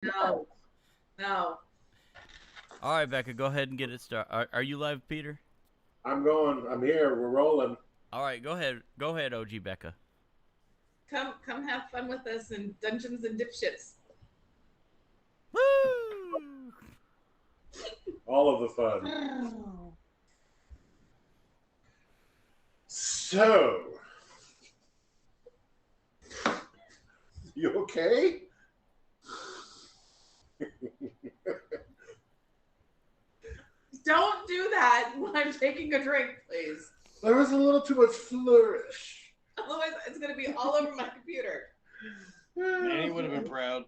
No, no. All right, Becca, go ahead and get it started. Are you live, Peter? I'm going. I'm here. We're rolling. All right, go ahead. Go ahead, OG Becca. Come have fun with us in Dungeons and Dipshits. Woo! All of the fun. Oh. So, you okay? Don't do that when I'm taking a drink, please. There was a little too much flourish. Otherwise, it's going to be all over my computer. Manny would have been proud.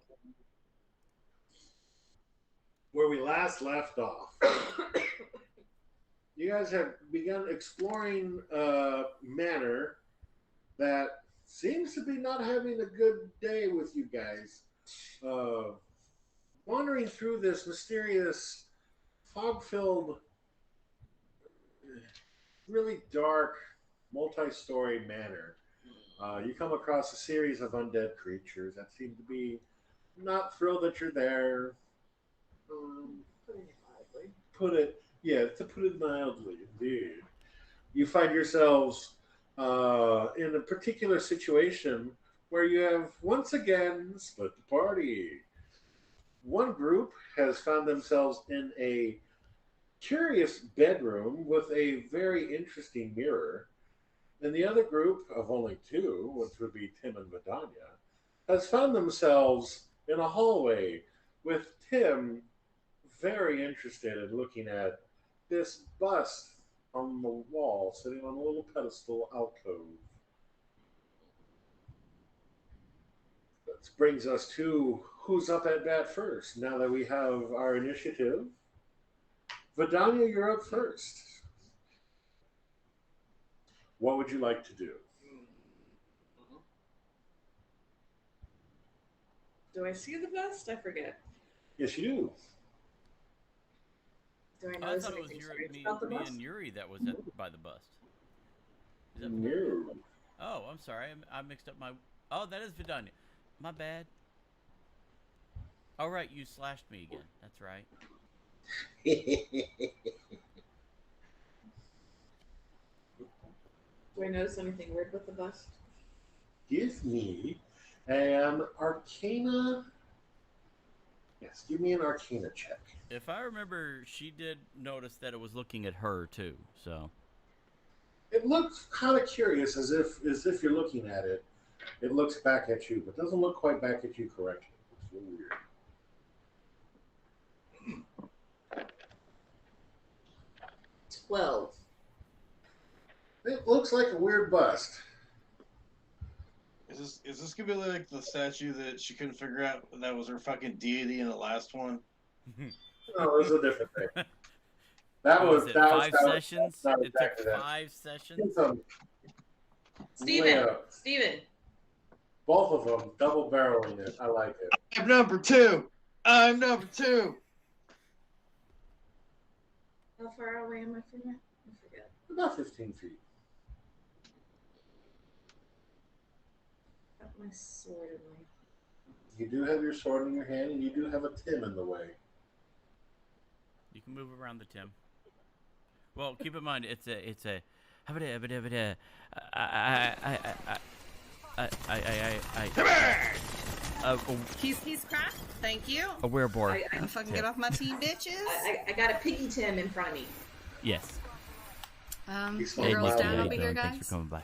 Where we last left off, you guys have begun exploring a manor that seems to be not having a good day with you guys. Wandering through this mysterious, fog-filled, really dark, multi-story manor. You come across a series of undead creatures that seem to be not thrilled that you're there. Putting it mildly. To put it mildly, indeed. You find yourselves in a particular situation where you have once again split the party. One group has found themselves in a curious bedroom with a very interesting mirror, and the other group of only two, which would be Tim and Vidania, has found themselves in a hallway with Tim very interested in looking at this bust on the wall sitting on a little pedestal alcove. This brings us to who's up at bat first. Now that we have our initiative, Vidania, you're up first. What would you like to do? Do I see the bust? I forget. Yes, you do. Do I I notice thought it was anything strange me, about the me bust? and Yuri that was by the bust. Is that Vidania? No. Oh, I'm sorry. I mixed up my. Oh, that is Vidania. My bad. All right, you slashed me again. That's right. Do I notice anything weird with the bust? Give me an Arcana. Yes, give me an Arcana check. If I remember, she did notice that it was looking at her too. So It looks kind of curious, as if you're looking at it. It looks back at you, but doesn't look quite back at you correctly. It's a little weird. 12. It looks like a weird bust. Is this gonna be like the statue that she couldn't figure out that was her fucking deity in the last one? No, it was a different thing. what was it? Five sessions? that was It took exactly that. 5 sessions. It's way Steven! up. Steven! Both of them double barreling it. I like it. I'm number two. I'm number two. How far away am I from it? I forget. About 15 feet. Got my sword in my. You do have your sword in your hand, and you do have a Tim in the way. You can move around the Tim. Well, keep in mind it's a. I Come here. He's cracked. Thank you. a wereborn. I'll fucking get off my team, bitches. I got a piggy Tim in front of me. Yes. He's The Hey, girls Nikki, down how over you here, Thanks guys. for coming by.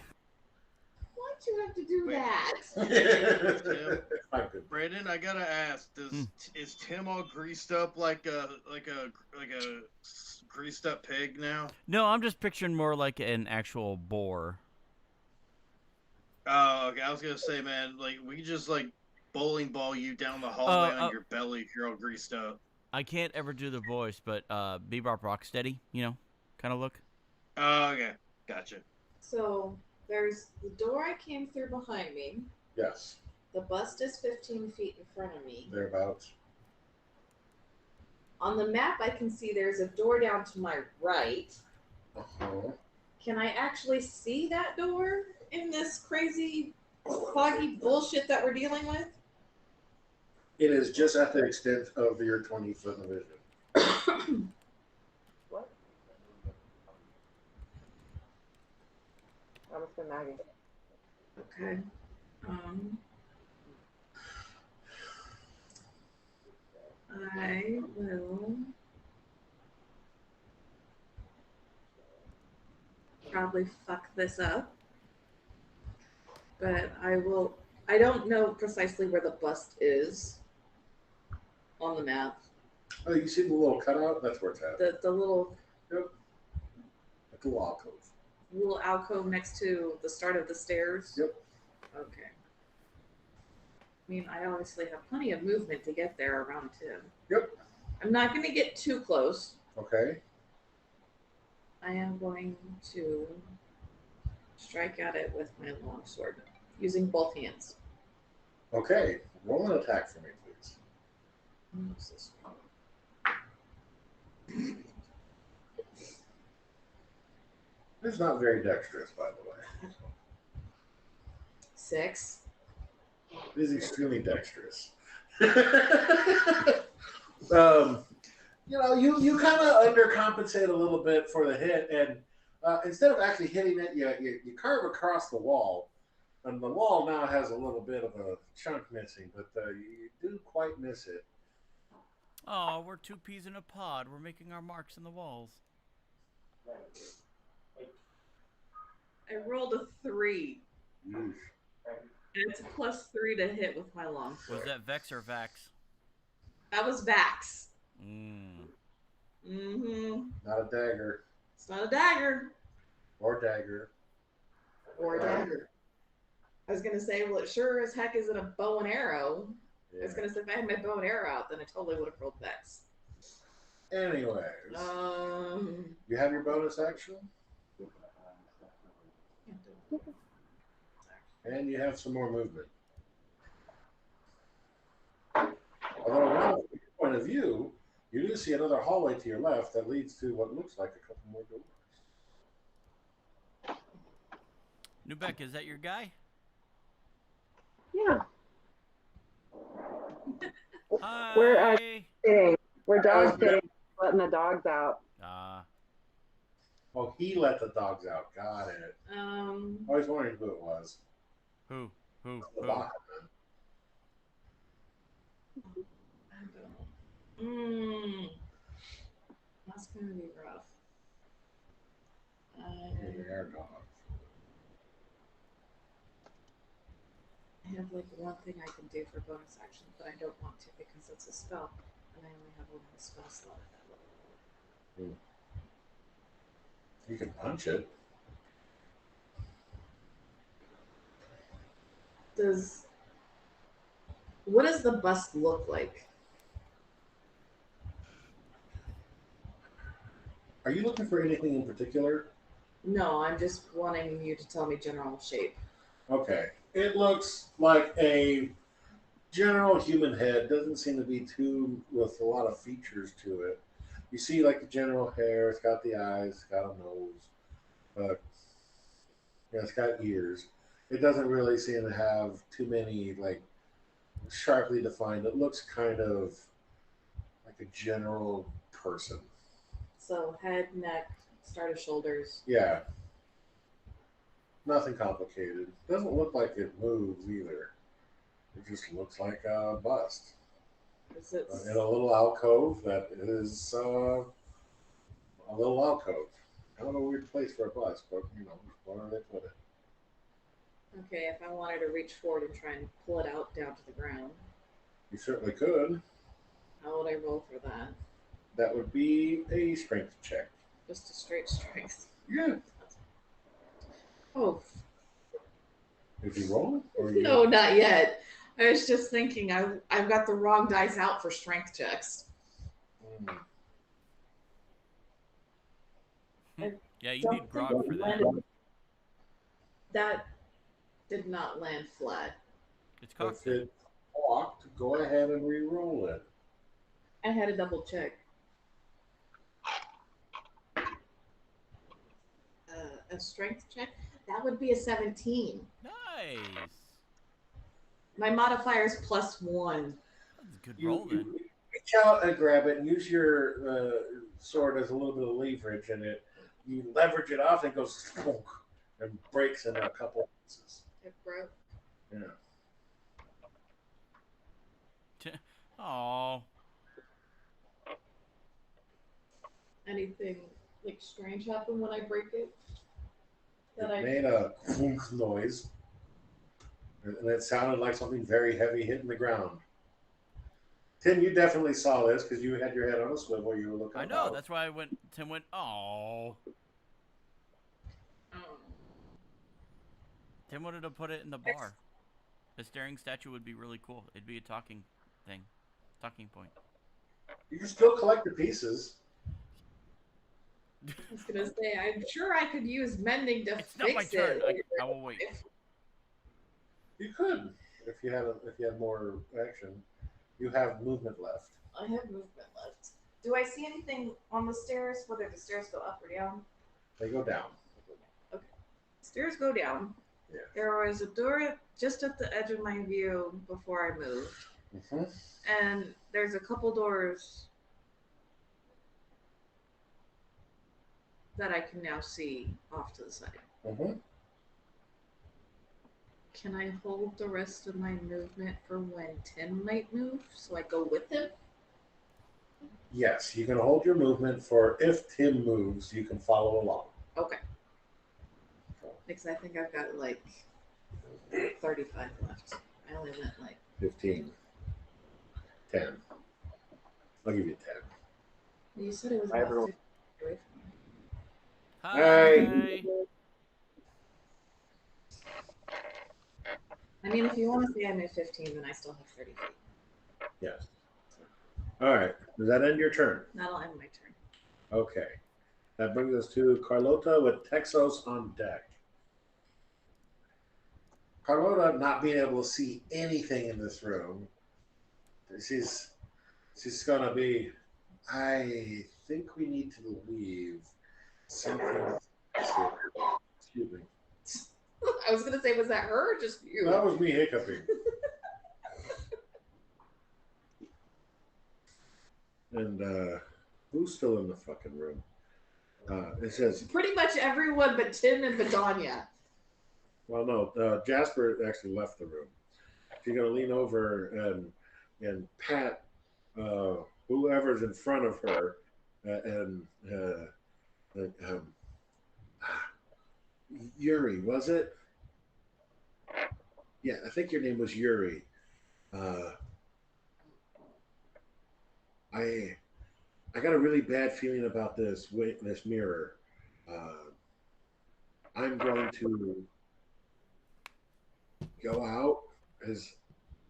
Why'd you have to do Wait. that? Fine, good. Brandon, I gotta ask: is Tim all greased up like a greased up pig now? No, I'm just picturing more like an actual boar. Oh, okay. I was gonna say, man, like we could just like bowling ball you down the hallway on your belly if you're all greased up. I can't ever do the voice, but Bebop Rocksteady, kind of look. Oh, okay, gotcha. So there's the door I came through behind me. Yes, The bust is 15 feet in front of me. thereabouts. On the map, I can see there's a door down to my right. Uh-huh. Can I actually see that door in this crazy, foggy bullshit that we're dealing with? It is just at the extent of your 20-foot vision. What? I was for Maggie. Okay. I will probably fuck this up, but I will. I don't know precisely where the bust is on the map. Oh, you see the little cutout? That's where it's at. The little Yep. At the alcove. little alcove next to the start of the stairs. Yep. Okay. I mean, I obviously have plenty of movement to get there around Tim. Yep. I'm not going to get too close. Okay. I am going to strike at it with my longsword, using both hands. Okay. Roll an attack for me, please. What's this one? It's not very dexterous, by the way. 6. It is extremely dexterous. You kind of undercompensate a little bit for the hit, and instead of actually hitting it, you carve across the wall, and the wall now has a little bit of a chunk missing, but you do quite miss it. Oh, we're 2 peas in a pod. We're making our marks in the walls. I rolled a 3. Yeesh. And it's a +3 to hit with my longsword. Was that Vex or Vax? That was Vax. Mm. Not a dagger. It's not a dagger. Or dagger. Or a dagger. I was gonna say, well, it sure as heck isn't a bow and arrow. Yeah. I was gonna say, if I had my bow and arrow out, then I totally would have rolled Vex. Anyways, you have your bonus action, and you have some more movement. Although, now, from your point of view, you do see another hallway to your left that leads to what looks like a couple more doors. Newbeck, is that your guy? Yeah. Hi. We're sitting. We're dog sitting, letting the dogs out. Oh, he let the dogs out. Got it. I was wondering who it was. Who? The Bakuman. That's gonna be rough. Air dogs. I have like one thing I can do for bonus action, but I don't want to because it's a spell, and I only have one spell slot at that level. You can punch it. What does the bust look like? Are you looking for anything in particular? No, I'm just wanting you to tell me general shape. Okay. It looks like a general human head. Doesn't seem to be too with a lot of features to it. You see like the general hair, it's got the eyes, it's got a nose, it's got ears. It doesn't really seem to have too many like sharply defined. It looks kind of like a general person. So head, neck, start of shoulders. Yeah. Nothing complicated. Doesn't look like it moves either. It just looks like a bust. Is it In a little alcove that is a little alcove. Kind of a weird place for a bust, but where they put it. okay? If I wanted to reach forward and try and pull it out down to the ground, You certainly could. how would I roll for that? That would be a strength check. Just a straight strength. Yeah. Oh If you roll? Or no, not yet. I was just thinking I've got the wrong dice out for strength checks. Yeah, you need grog for that. That did not land flat. It's cocked. If it walked, go ahead and re-roll it. I had a double check. A strength check? That would be a 17. Nice. My modifier is +1. It's a good You, roll then. you reach out and grab it and use your sword as a little bit of leverage, and you leverage it off and it goes and breaks into a couple of pieces. It broke. Yeah. Oh. Anything like strange happen when I break it? It made a clunk noise, and it sounded like something very heavy hitting the ground. Tim, you definitely saw this because you had your head on a swivel. You were looking. I know. That's why Tim went. Oh. Tim wanted to put it in the bar. The staring statue would be really cool. It'd be a talking thing, talking point. You can still collect the pieces. I was gonna say, I'm sure I could use mending to It's not my fix turn. it. I will wait. You could if you had more action. You have movement left. I have movement left. Do I see anything on the stairs? Whether the stairs go up or down? They go down. Okay. Stairs go down. Yeah. There was a door just at the edge of my view before I moved. Mm-hmm. And there's a couple doors that I can now see off to the side. Mm-hmm. Can I hold the rest of my movement for when Tim might move so I go with him? Yes, you can hold your movement for if Tim moves, you can follow along. Okay. Because I think I've got like 35 left. I only went like 15. 10. I'll give you 10. you said it was Hi, about everyone. 50 away from me. Hi. I mean, if you want to say I made 15, then I still have 30 feet. Yes. All right. Does that end your turn? That'll end my turn. Okay. That brings us to Carlota with Texos on deck. Carlota not being able to see anything in this room. She's gonna be. I think we need to leave. Something. Excuse me. I was gonna say, was that her or just you? That was me hiccuping. And who's still in the fucking room? It says. Pretty much everyone but Tim and Bedonia. Well, no. Jasper actually left the room. She's gonna lean over and pat whoever's in front of her, Yuri, was it? Yeah, I think your name was Yuri. I got a really bad feeling about this mirror. I'm going to go out as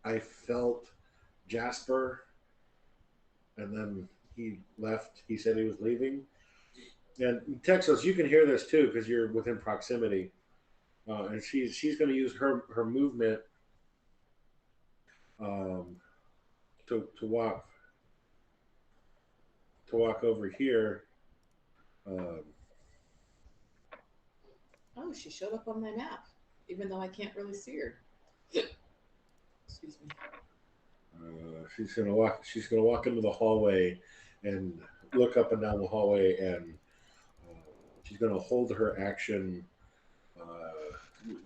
I felt Jasper, and then he left. He said he was leaving. And Texas, you can hear this too because you're within proximity. And she's going to use her movement to walk over here. Oh, she showed up on my map, even though I can't really see her. Excuse me. She's gonna walk into the hallway and look up and down the hallway, and she's gonna hold her action.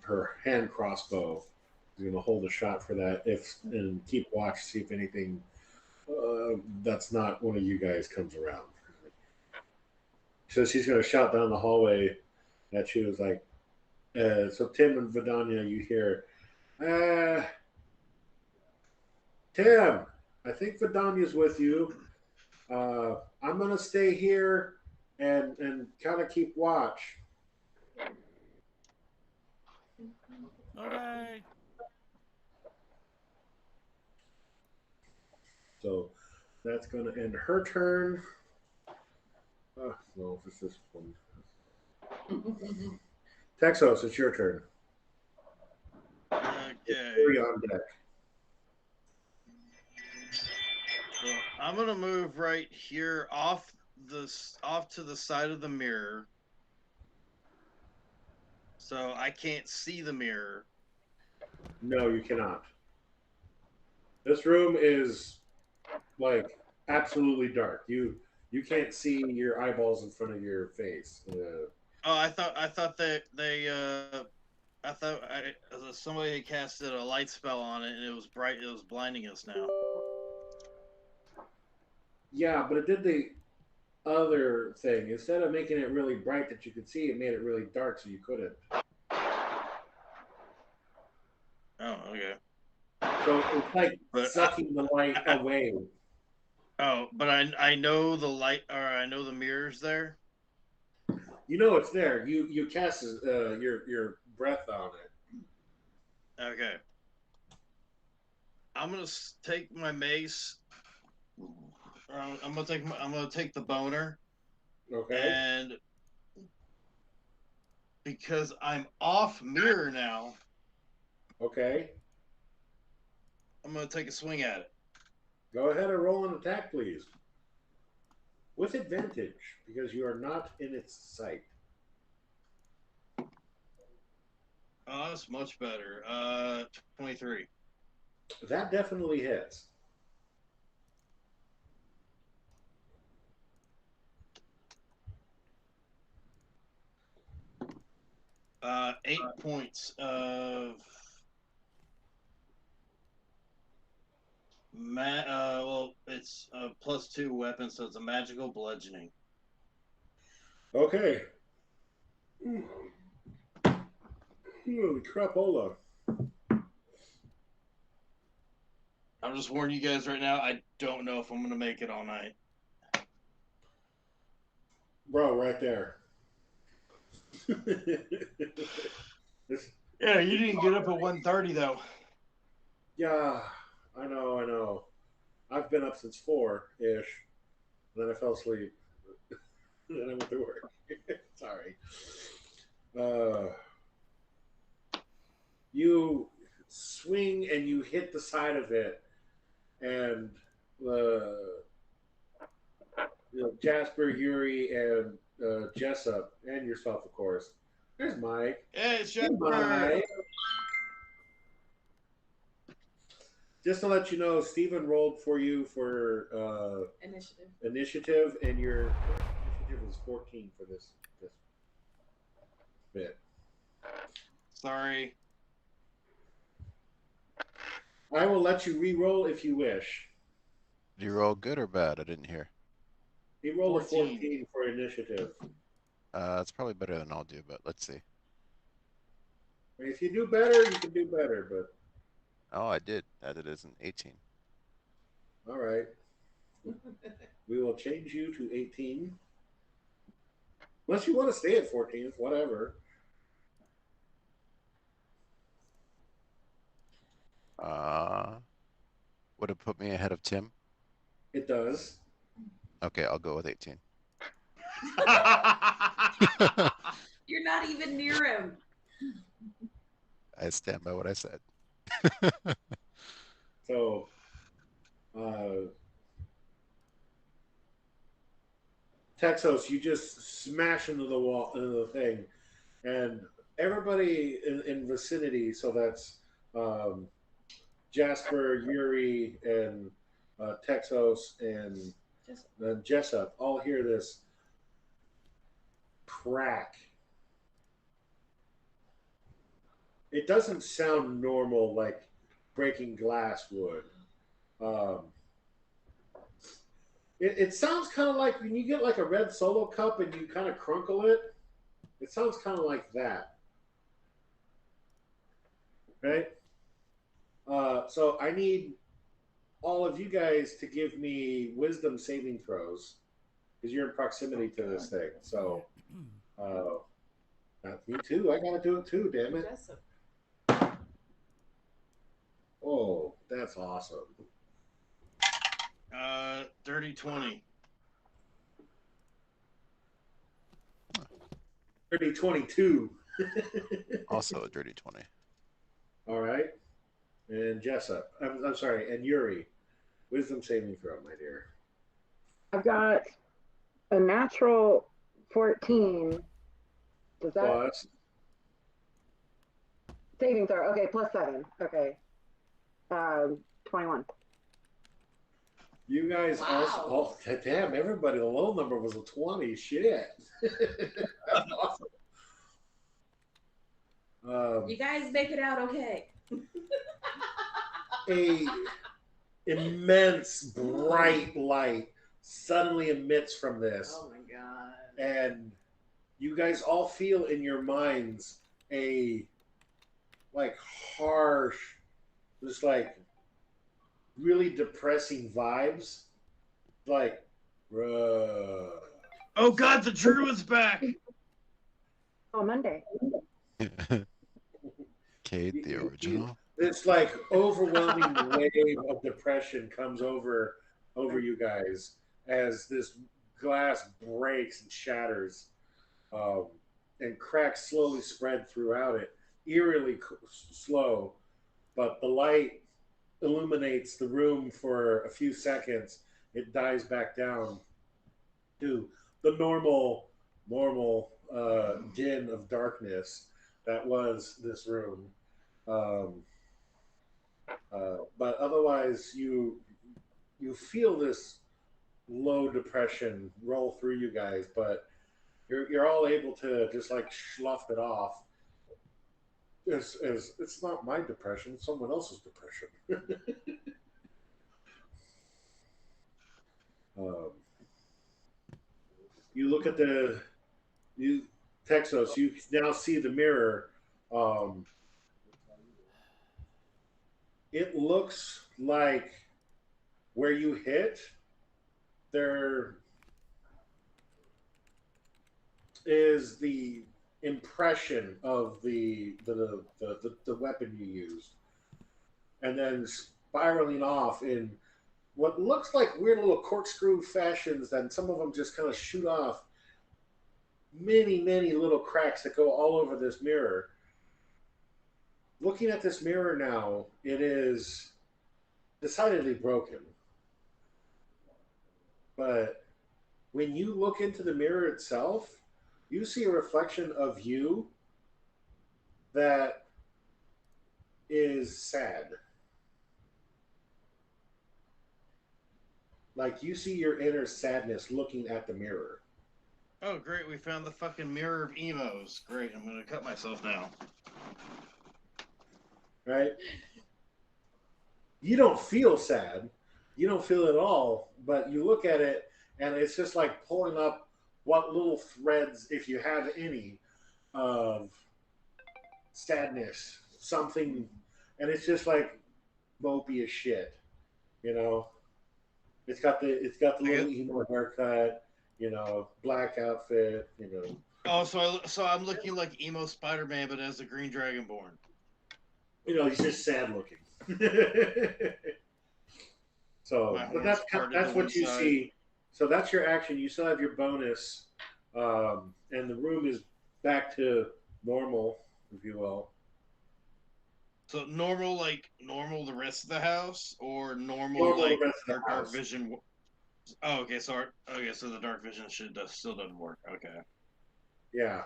Her hand crossbow. She's gonna hold a shot for that. And keep watch, see if anything that's not one of you guys comes around. So she's gonna shout down the hallway that she was like. So Tim and Vidania, you hear. Tim, I think Vidania's with you. I'm gonna stay here and kind of keep watch. Okay. So that's gonna end her turn. No, it's this one. Texos, it's your turn. Okay. Yuri on deck. So I'm gonna move right here off to the side of the mirror, so I can't see the mirror. No, you cannot. This room is like absolutely dark. You can't see your eyeballs in front of your face. Oh, I thought that I thought somebody had casted a light spell on it, and it was bright. It was blinding us now. Yeah, but it did the other thing. Instead of making it really bright that you could see, it made it really dark so you couldn't. Oh, okay. So it's like But sucking the light away. but I know the light, or I know the mirror's there. You know it's there. You cast your breath on it. Okay. I'm gonna take my mace. I'm gonna take the boner, Okay. and because I'm off mirror now, Okay. I'm gonna take a swing at it. Go ahead and roll an attack, please. With advantage, because you are not in its sight. Oh, that's much better. 23. That definitely hits. Uh, 8 points of well, it's a +2 weapon, so it's a magical bludgeoning. Okay. Holy crapola. I'm just warning you guys right now. I don't know if I'm gonna make it all night. Bro, right there. Yeah, you didn't get up at 1:30 though. Yeah, I know. I've been up since 4-ish. Then I fell asleep. Then I went to work. Sorry. You swing and you hit the side of it, and Jasper, Yuri, and Jessup, and yourself, of course. There's Mike. Hey, it's Hey, Jasper. Mike. Just to let you know, Steven rolled for you for initiative, and your initiative is 14 for this bit. Sorry. I will let you re-roll if you wish. Did you roll good or bad? I didn't hear. He rolled 14. a 14 for initiative. It's probably better than I'll do, but let's see. If you do better, you can do better, but... Oh, I did. That it is an 18. All right. We will change you to 18. Unless you want to stay at 14, whatever. Would it put me ahead of Tim? It does. Okay, I'll go with 18. You're not even near him. I stand by what I said. So, Texos, you just smash into the wall, into the thing, and everybody in vicinity. So that's Jasper, Yuri, and Texos, and Jessup all hear this crack. It doesn't sound normal like breaking glass would. It sounds kind of like when you get like a red Solo cup and you kind of crunkle it. It sounds kind of like that. Right? So I need all of you guys to give me wisdom saving throws because you're in proximity to this thing. So, me too. I gotta do it too. Damn it! Oh, that's awesome. Dirty 20. 22. Also a dirty 20. All right. And Jessup. I'm sorry. And Yuri. Wisdom saving throw, my dear. I've got a natural 14. Does that Plus. saving throw? Okay, +7. Okay. 21. You guys also, oh, damn, everybody, the low number was a 20. Shit. That's awesome. You guys make it out okay. A immense bright light suddenly emits from this. Oh my god. And you guys all feel in your minds a like harsh, just like really depressing vibes. Like, bruh. Oh God, the Druid's back. Oh, Monday. Cade, the original. This like overwhelming wave of depression comes over you guys as this glass breaks and shatters, and cracks slowly spread throughout it, eerily slow. But the light illuminates the room for a few seconds. It dies back down to the normal din of darkness that was this room. Um, but otherwise, you feel this low depression roll through you guys, but you're all able to just like slough it off. As it's not my depression, it's someone else's depression. um, you look at you Texas. You now see the mirror. Um, it looks like where you hit, there is the impression of the weapon you used, and then spiraling off in what looks like weird little corkscrew fashions. Then some of them just kind of shoot off many little cracks that go all over this mirror. Looking at this mirror now, it is decidedly broken. But when you look into the mirror itself, you see a reflection of you that is sad. Like you see your inner sadness looking at the mirror. Oh, great. We found the fucking mirror of emos. Great. I'm going to cut myself now. Right? You don't feel sad. You don't feel it at all. But you look at it, and it's just like pulling up what little threads, if you have any, of sadness, something, and it's just like mopey as shit, you know. It's got the little emo haircut, you know, black outfit, you know. Oh, so I'm looking like emo Spider-Man, but as a Green Dragonborn. You know, he's just sad looking. So, but that's what you see. So that's your action. You still have your bonus, and the room is back to normal, if you will. So normal the rest of the house, or normal like our dark vision. Oh, okay. So the dark vision still doesn't work. Okay. Yeah.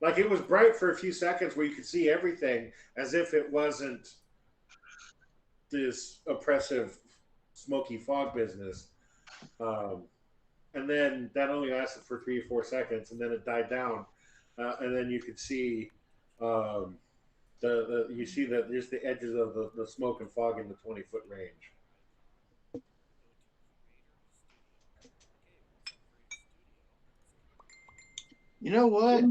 Like it was bright for a few seconds where you could see everything as if it wasn't this oppressive smoky fog business. And then that only lasted for 3 or 4 seconds, and then it died down. And then you could see you see that just the edges of the smoke and fog in the 20-foot range. You know what?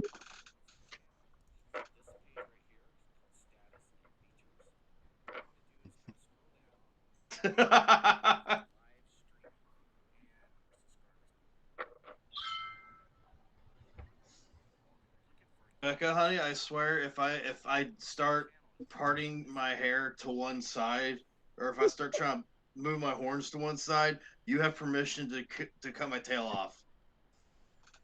Becca, honey, I swear if I start parting my hair to one side, or if I start trying to move my horns to one side, you have permission to cut my tail off.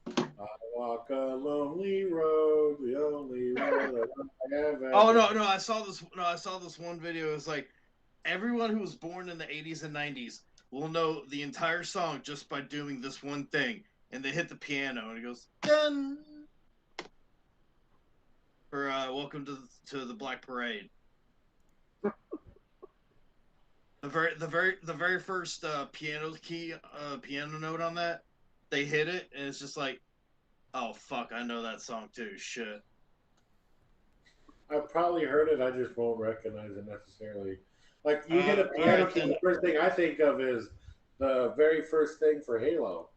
I walk a lonely road, the only road I have ever. Oh no, I saw this one video. It's like everyone who was born in the 80s and 90s will know the entire song just by doing this one thing. And they hit the piano and it goes dun. For welcome to the Black Parade. The very first piano note on that, they hit it, and it's just like, oh fuck, I know that song too. Shit. I've probably heard it. I just won't recognize it necessarily. Like you hit a All piano right, key, then. the first thing I think of is the very first thing for Halo.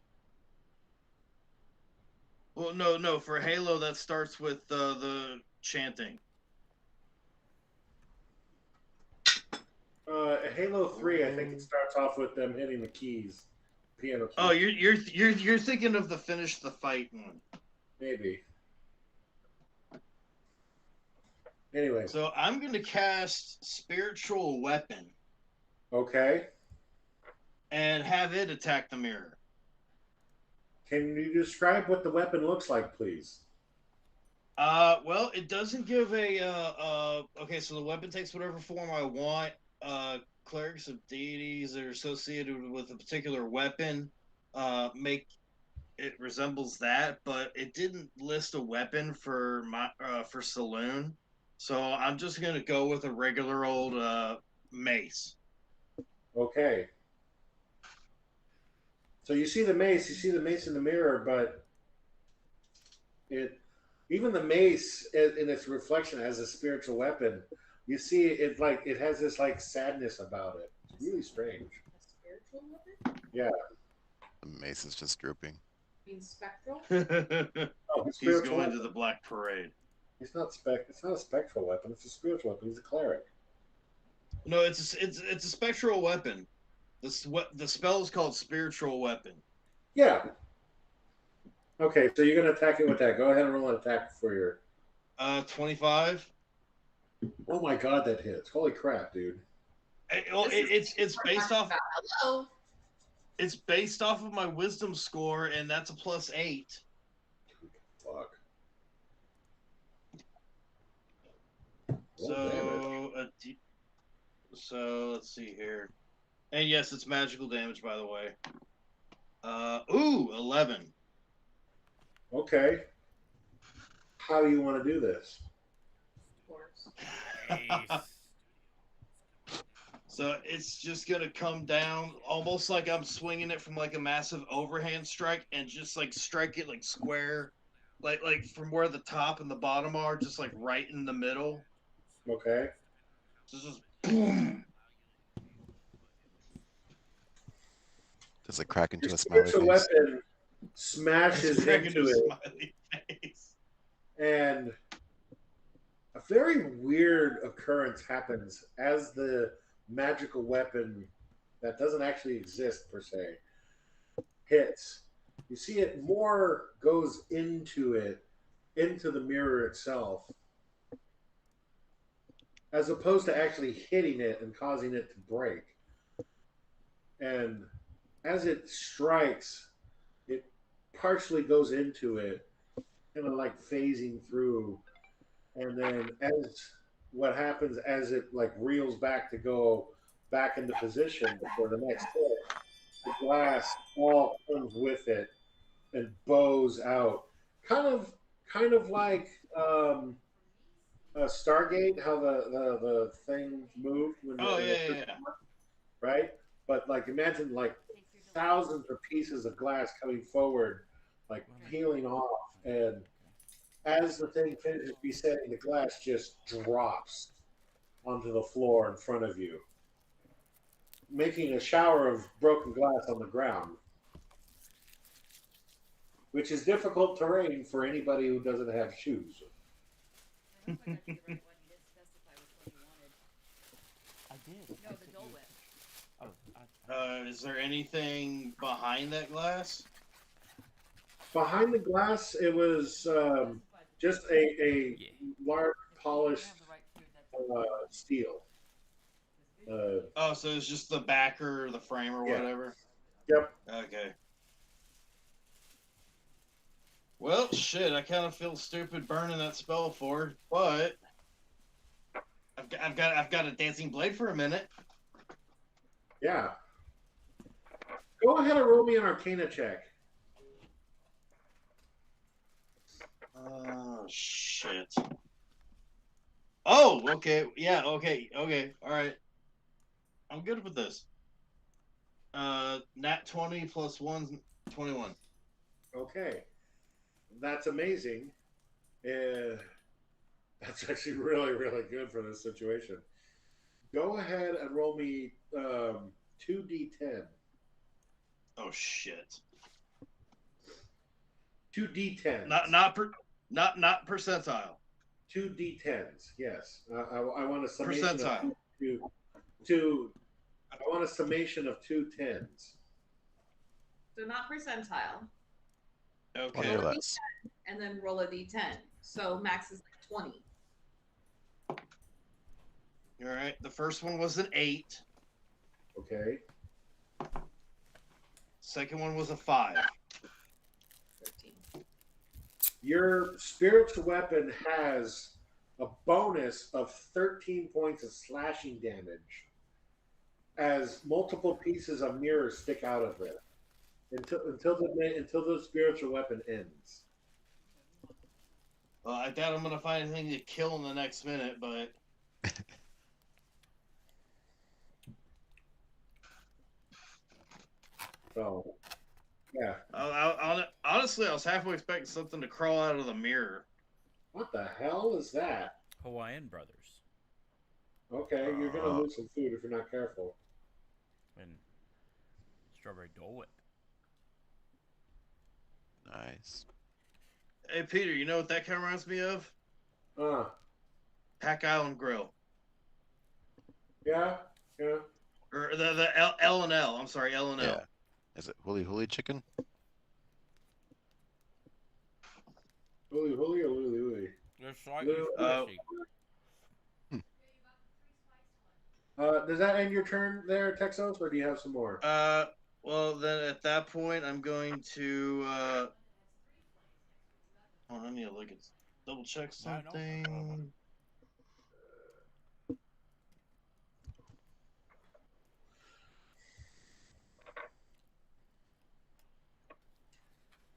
Well, no. For Halo, that starts with the chanting. Halo 3, I think it starts off with them hitting the keys, piano keys. Oh, you're thinking of the finish the fight one. Maybe. Anyway, So I'm gonna cast Spiritual Weapon okay. and have it attack the mirror. Can you describe what the weapon looks like, please? Well, it doesn't give okay, so the weapon takes whatever form I want. Clerics of deities that are associated with a particular weapon make it resembles that, but it didn't list a weapon for my for Saloon. So I'm just gonna go with a regular old mace. Okay. So you see the mace in the mirror, but even the mace in its reflection as a spiritual weapon, you see it like it has this like sadness about it. It's really strange. A spiritual weapon? Yeah. The mace is just drooping. I mean spectral? Oh, He's spiritual going weapon. to the Black Parade. It's not a spectral weapon. It's a spiritual weapon. He's a cleric. No, it's a spectral weapon. The spell is called Spiritual Weapon. Yeah. Okay, so you're gonna attack it with that. Go ahead and roll an attack for your. 25. Oh my god, that hits! Holy crap, dude! It's based off. Hello. It's based off of my wisdom score, and that's a +8. Fuck. Well, So let's see here, and yes, it's magical damage, by the way. 11. okay. How do you want to do this? Of course. Nice. So it's just gonna come down almost like I'm swinging it from like a massive overhand strike, and just like strike it like square, like from where the top and the bottom are, just like right in the middle. Okay. So just boom. Does it crack into Your a smiley spiritual face? weapon smashes Crack into a it, smiley face. and a very weird occurrence happens as the magical weapon that doesn't actually exist per se hits. You see it more goes into the mirror itself, as opposed to actually hitting it and causing it to break. And as it strikes, it partially goes into it, kind of like phasing through. And then as what happens as it like reels back to go back into position before the next hit, the glass all comes with it and bows out. Kind of like Stargate, how the thing moved when Oh the, yeah. right? But like imagine like thousands of pieces of glass coming forward, like peeling off, and as the thing finishes besetting, the glass just drops onto the floor in front of you, making a shower of broken glass on the ground, which is difficult terrain for anybody who doesn't have shoes. I did. No, the Dole Whip. Oh, Is there anything behind that glass? Behind the glass, it was just a large polished steel. So it's just the backer, the frame, or Yeah. whatever. Yep. Okay. Well, shit. I kind of feel stupid burning that spell forward, but I've got a dancing blade for a minute. Yeah. Go ahead and roll me an Arcana check. Oh shit. Oh, okay. Yeah. Okay. All right. I'm good with this. Nat 20 plus 1, 21. Okay, that's amazing. That's actually really, really good for this situation. Go ahead and roll me 2d10. Oh shit. 2d10s. Not percentile. 2d10s. Yes. I want a summation Percentile. of two. I want a summation of 2 10s. So not percentile. 20 Okay. or less. And then roll a d10. So max is like 20. All right. The first one was an 8. Okay. Second one was a 5. 13. Your spiritual weapon has a bonus of 13 points of slashing damage as multiple pieces of mirror stick out of it until the spiritual weapon ends. Well, I doubt I'm gonna find anything to kill in the next minute, but So, yeah. honestly, I was halfway expecting something to crawl out of the mirror. What the hell is that? Hawaiian Brothers Okay, you're gonna lose some food if you're not careful. and strawberry Dole Whip. Nice. Hey, Peter, you know what that kind of reminds me of? Uh, Pack Island Grill. yeah, yeah. Or the L and L. I'm sorry, L and L. Yeah. Is it Huli Huli chicken? Hooly hooly or looly looly? They're slightly Uh, spicy. Does that end your turn there, Texos, or do you have some more? Well, then at that point, I'm going to. Oh, I need to look at double check I know. something.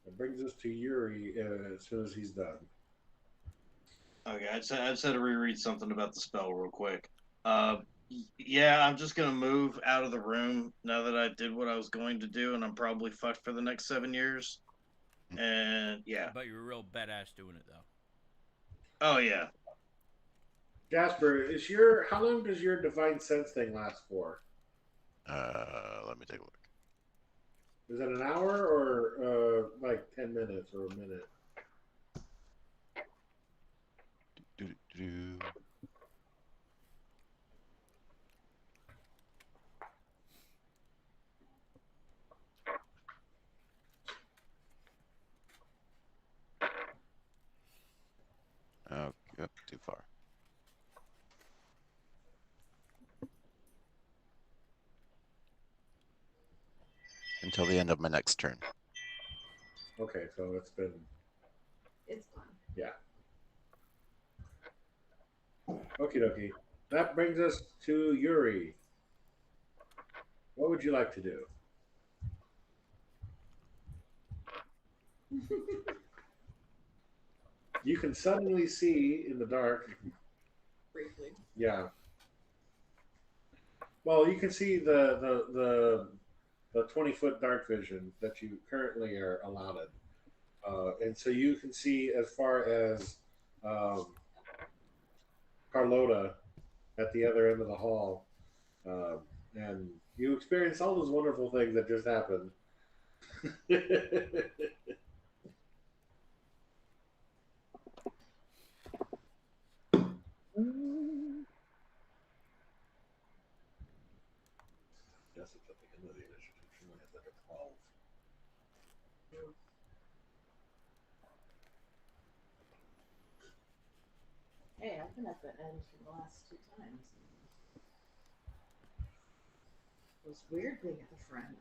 It brings us to Yuri as soon as he's done. Okay, I just had to reread something about the spell real quick. Yeah, I'm just gonna move out of the room now that I did what I was going to do, and I'm probably fucked for the next 7 years. And yeah. But you're real badass doing it though. Oh yeah. Jasper, how long does your divine sense thing last for? Let me take a look. Is it an hour or like 10 minutes or a minute? Do. Oh, yep, too far. Until the end of my next turn. Okay, so it's been, It's fun. yeah. Okie dokie. That brings us to Yuri. What would you like to do? You can suddenly see in the dark. Briefly. Yeah. Well, you can see the 20-foot dark vision that you currently are allotted, and so you can see as far as Carlota at the other end of the hall, and you experience all those wonderful things that just happened. Yes, it's at the end of the initiative. She only has like a 12. Hey, I've been at the end for the last 2 times. It was weird being at the front.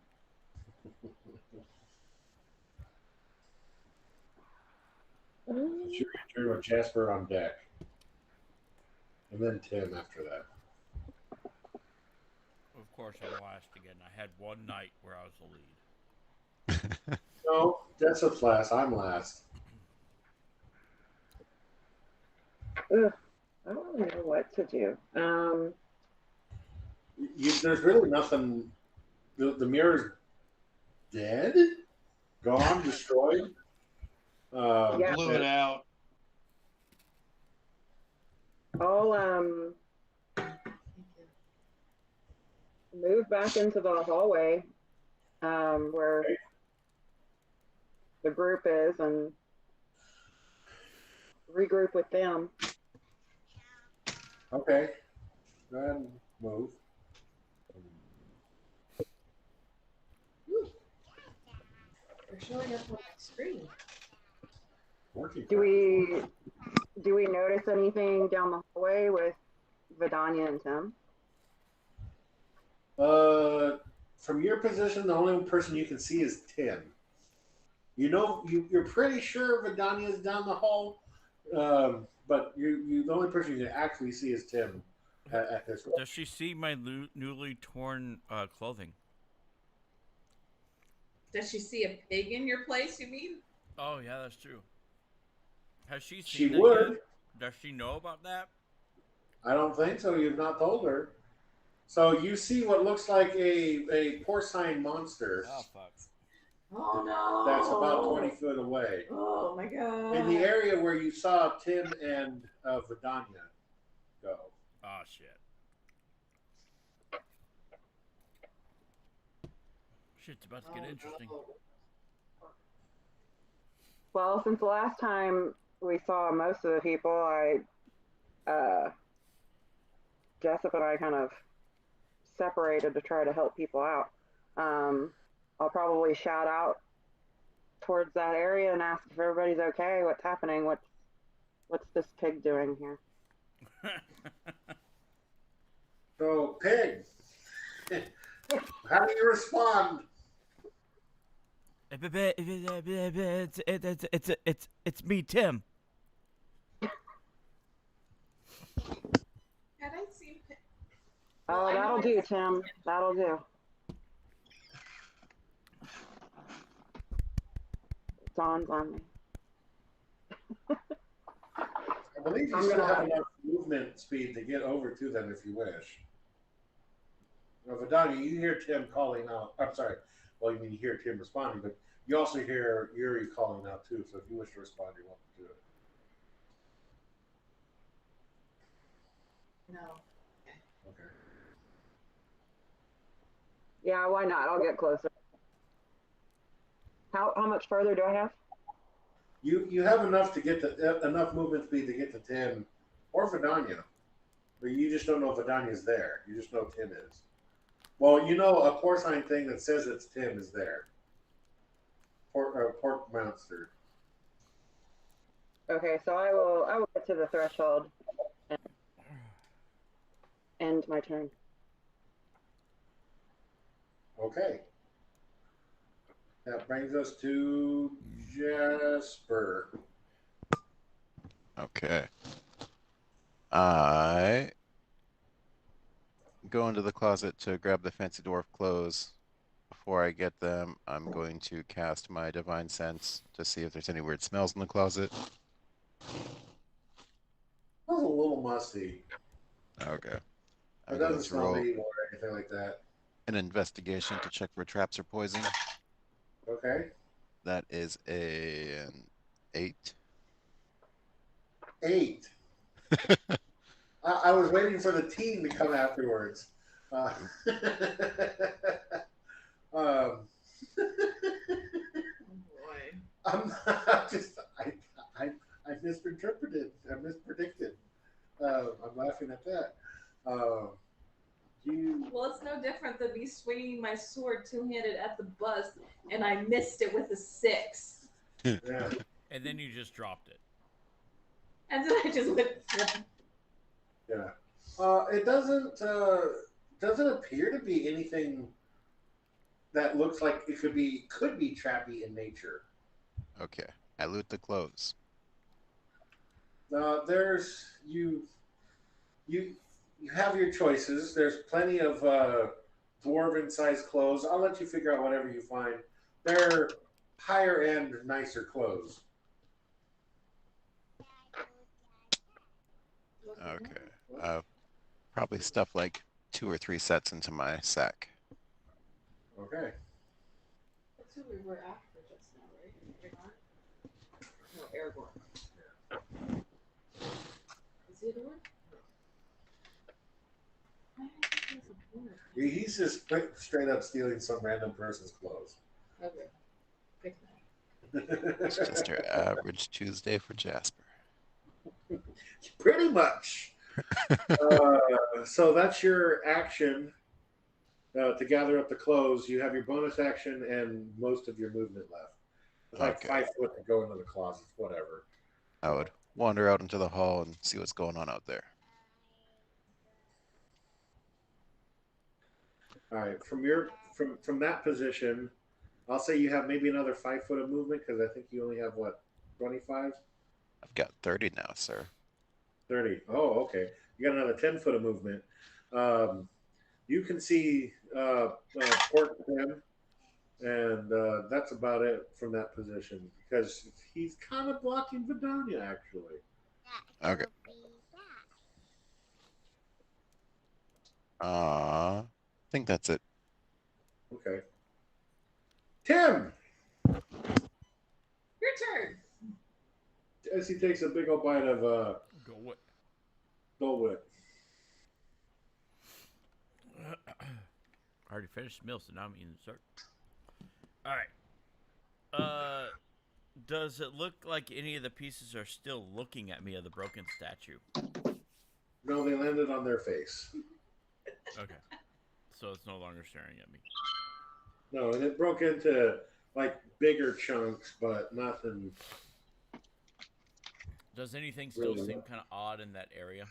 It's your turn with Jasper on deck. And then Tim after that. Of course, I'm last again. I had one night where I was the lead. No, Jessup's last. I'm last. Ugh, I don't know what to do. There's really nothing. The mirror's dead, gone, destroyed. Yeah. Blew it out. I'll move back into the hallway where the group is and regroup with them. Okay. Go ahead and move. They're showing up on the screen. Working. Do we notice anything down the hallway with Vidania and Tim? From your position, the only person you can see is Tim. You know, you're pretty sure Vidania is down the hall, but you the only person you can actually see is Tim at this point. Does she see my newly torn clothing? Does she see a pig in your place, you mean? Oh, yeah, that's true. Has she She seen that would. yet? Does she know about that? I don't think so. You've not told her. So you see what looks like a porcine monster Oh, fuck. Oh no. that's about 20 foot away. Oh my god. In the area where you saw Tim and Vidania go. Oh, shit. Shit's about to get interesting. No. Well, since the last time we saw most of the people, Jessup and I kind of separated to try to help people out. I'll probably shout out towards that area and ask if everybody's okay. What's happening? What's this pig doing here? So, Pig, how do you respond? It's me, Tim. Had I seen pig? Oh, Well, I know that'll I- do, Tim. That'll do. Dawn's on me. I believe you I'm still gonna- have enough movement speed to get over to them if you wish. Now, Vidania, you hear Tim calling out. I'm sorry. Well, you mean you hear Tim responding, but you also hear Yuri calling out too. So if you wish to respond, you're welcome to do it. No. Okay. Yeah, why not? I'll get closer. How much further do I have? You have enough to get enough movement speed to get to Tim or Vidania, but you just don't know if Vidania's there. You just know Tim is. Well, you know a porcine thing that says it's Tim is there. Pork monster. Okay, so I will get to the threshold and end my turn. Okay. That brings us to Jasper. Okay. I go into the closet to grab the fancy dwarf clothes. Before I get them, I'm going to cast my divine sense to see if there's any weird smells in the closet. Smells a little musty. Okay. It I'm doesn't going to smell roll evil or anything like that. an investigation to check for traps or poison. Okay. That is an 8. 8. I was waiting for the teen to come afterwards. Oh boy. I misinterpreted. I mispredicted. I'm laughing at that. Well, it's no different than me swinging my sword two-handed at the bus, and I missed it with a 6. Yeah. And then you just dropped it. And then I just went. Yeah. It doesn't appear to be anything that looks like it could be trappy in nature. Okay. I loot the clothes. There's you have your choices. There's plenty of dwarven-sized clothes. I'll let you figure out whatever you find. They're higher end, nicer clothes. Okay. Probably stuff like 2 or 3 sets into my sack. Okay. That's who we were after just now, right? Aragorn? No, Aragorn. Is he the one? He's just straight up stealing some random person's clothes. Okay. Pick that. It's just your average Tuesday for Jasper. Pretty much. So that's your action to gather up the clothes. You have your bonus action and most of your movement left. It's like Okay. 5 foot to go into the closets, whatever. I would wander out into the hall and see what's going on out there. All right, from that position, I'll say you have maybe another 5 foot of movement because I think you only have what, 25, I've got 30 now, sir. 30. Oh, okay. You got another 10 foot of movement. You can see Port Tim, and that's about it from that position because he's kind of blocking Vidonia actually. Okay. I think that's it. Okay. Tim, Your turn. as he takes a big old bite of Go what? Dole Whip. I already finished the meal, so now I'm eating dessert. All right. Does it look like any of the pieces are still looking at me of the broken statue? No, they landed on their face. Okay. So it's no longer staring at me. No, and it broke into like bigger chunks, but nothing. Does anything still Really seem not. kind of odd in that area?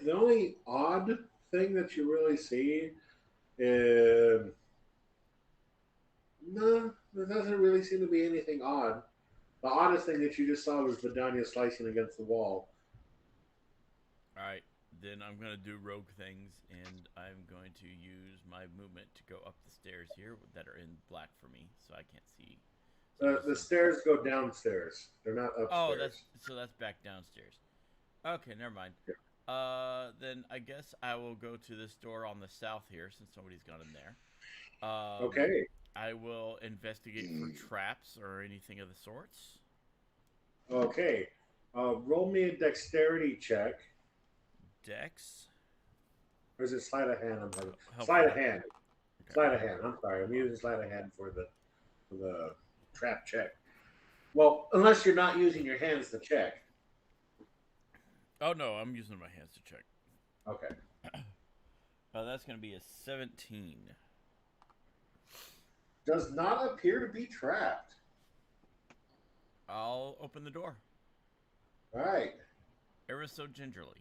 The only odd thing that you really see is no, there doesn't really seem to be anything odd. The oddest thing that you just saw was Vidania slicing against the wall. All right. Then I'm going to do rogue things, and I'm going to use my movement to go up the stairs here that are in black for me, so I can't see. The stairs go downstairs. They're not upstairs. Oh, that's back downstairs. Okay, never mind. Yeah. Then I guess I will go to this door on the south here since nobody's gone in there. Okay. I will investigate for traps or anything of the sorts. Okay. Roll me a dexterity check. Dex. Or is it sleight of hand? I'm having Help sleight me. of hand. Okay. Sleight of hand. I'm sorry. I'm using sleight of hand for the trap check. Well, unless you're not using your hands to check. Oh no, I'm using my hands to check. Okay. That's going to be a 17. Does not appear to be trapped. I'll open the door. All right. Ever so gingerly.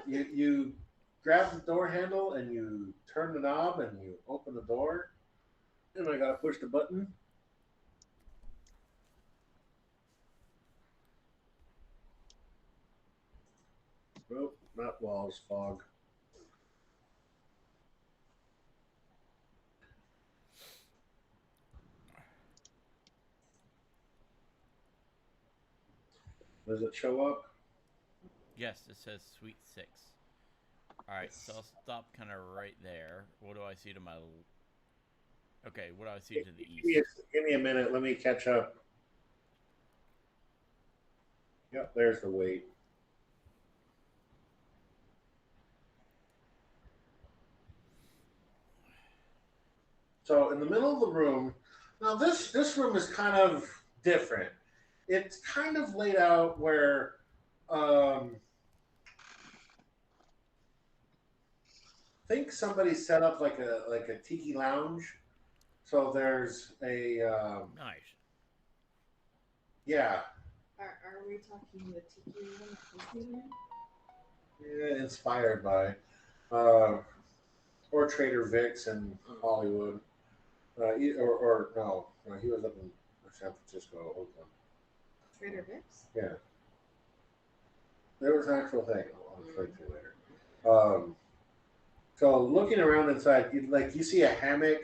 You grab the door handle and you turn the knob and you open the door. And I gotta push the button. Nope, not walls, fog. Does it show up? Yes, it says Suite 6. Alright, so I'll stop kind of right there. What do I see to my... Okay, what do I see to the east? Give me a minute. Let me catch up. Yep, there's the weight. So in the middle of the room, now this room is kind of different. It's kind of laid out where think somebody set up like a tiki lounge. So there's a Nice. yeah. Are we talking the tiki room at Disneyland? Yeah, inspired by, or Trader Vic's in Hollywood, or no, he was up in San Francisco, Oakland. Trader Vic's? Yeah, there was an actual thing. I'll explain to you later. So looking around inside, you see a hammock,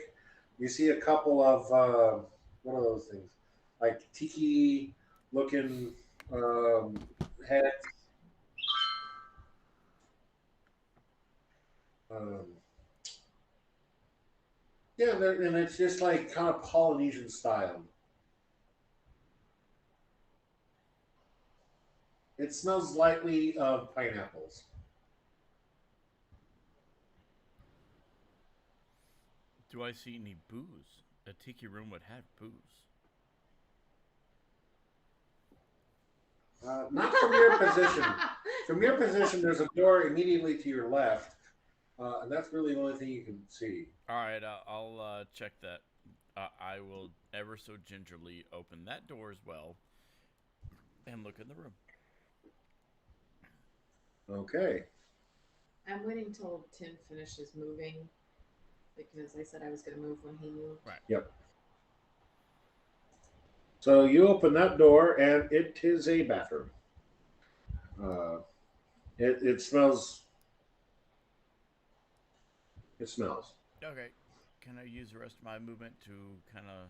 you see a couple of what are those things, like tiki looking heads. Um, yeah, and it's just like kind of Polynesian style. It smells lightly of pineapples. Do I see any booze? A tiki room would have booze. Not from your position. From your position, there's a door immediately to your left, and that's really the only thing you can see. All right, I'll check that. I will ever so gingerly open that door as well and look in the room. Okay. I'm waiting till Tim finishes moving because I said I was going to move when he moved. Right. Yep. So you open that door, and it is a bathroom. It smells. It smells. Okay. Can I use the rest of my movement to kind of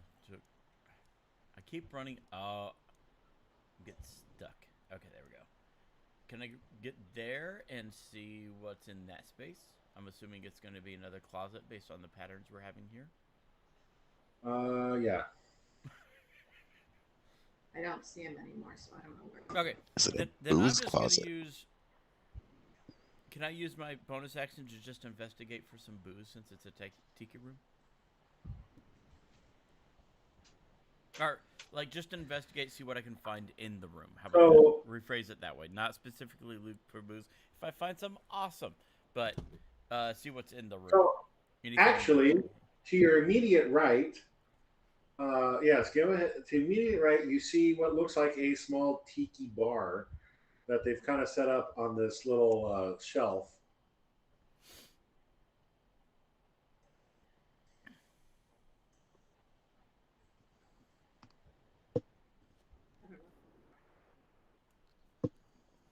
I keep running. Get stuck. Okay, there we go. Can I get there and see what's in that space? I'm assuming it's going to be another closet based on the patterns we're having here. Yeah. I don't see him anymore, so I don't know where. Okay. Is it a Then I'm booze just going closet? to use. Can I use my bonus action to just investigate for some booze since it's a tiki room? Or, like, just investigate, see what I can find in the room. How about So- that? Rephrase it that way. Not specifically loot for booze. If I find some, awesome. But see what's in the room. So Anything- actually, to your immediate right, yes, go ahead. To immediate right, you see what looks like a small tiki bar that they've kind of set up on this little shelf.